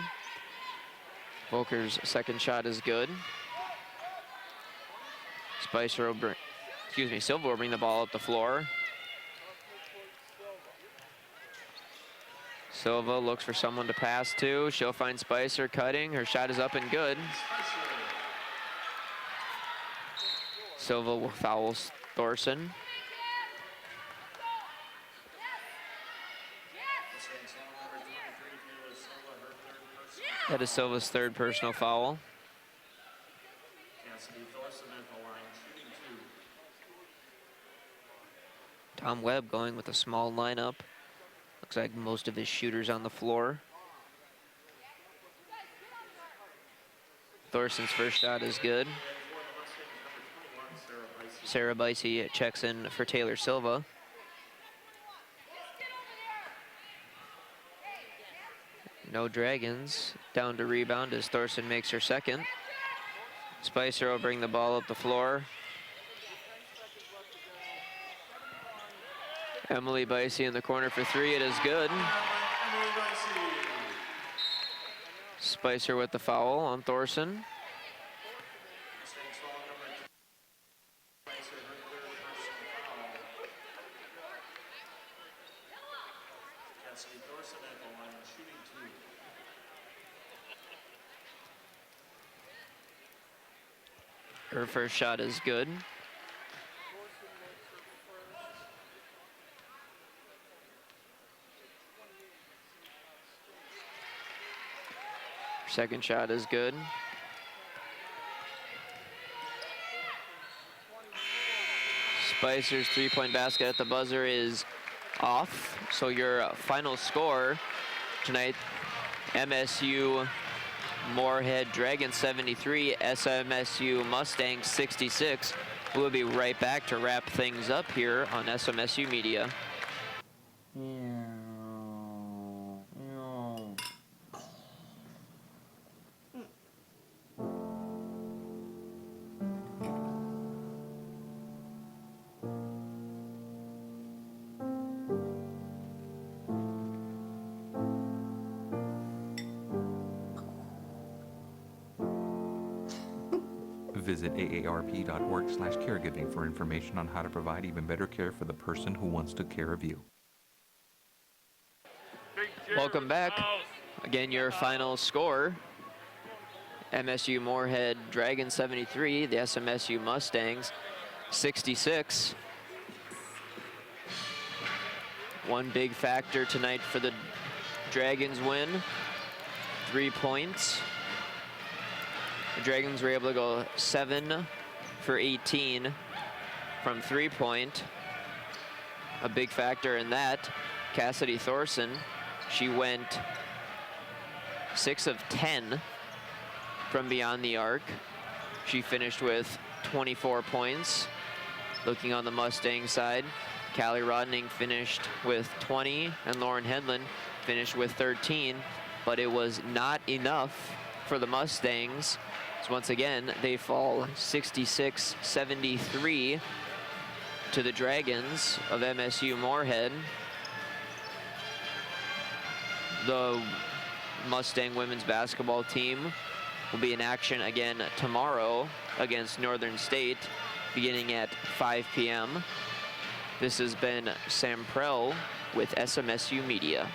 Volker's second shot is good. Silva will bring the ball up the floor. Silva looks for someone to pass to. She'll find Spicer cutting. Her shot is up and good. Silva fouls Thorson. That is Silva's third personal foul. Tom Webb going with a small lineup. Looks like most of his shooters on the floor. Thorson's first shot is good. Sarah Bicey checks in for Taylor Silva. No Dragons. Down to rebound as Thorson makes her second. Spicer will bring the ball up the floor. Emily Bicey in the corner for three. It is good. Spicer with the foul on Thorson. Her first shot is good. Second shot is good. Spicer's three-point basket at the buzzer is off. So your final score tonight, MSU Moorhead Dragons 73, SMSU Mustangs 66. We'll be right back to wrap things up here on SMSU Media. Visit aarp.org/caregiving for information on how to provide even better care for the person who wants to care of you. Welcome back. Again, your final score, MSU Moorhead Dragons 73, the SMSU Mustangs 66. One big factor tonight for the Dragons win, 3 points. The Dragons were able to go 7 for 18 from 3-point. A big factor in that, Cassidy Thorson, she went 6 of 10 from beyond the arc. She finished with 24 points. Looking on the Mustang side, Callie Rodning finished with 20 and Lauren Hedlund finished with 13, but it was not enough for the Mustangs. So once again, they fall 66-73 to the Dragons of MSU Moorhead. The Mustang women's basketball team will be in action again tomorrow against Northern State, beginning at 5 p.m. This has been Sam Prell with SMSU Media.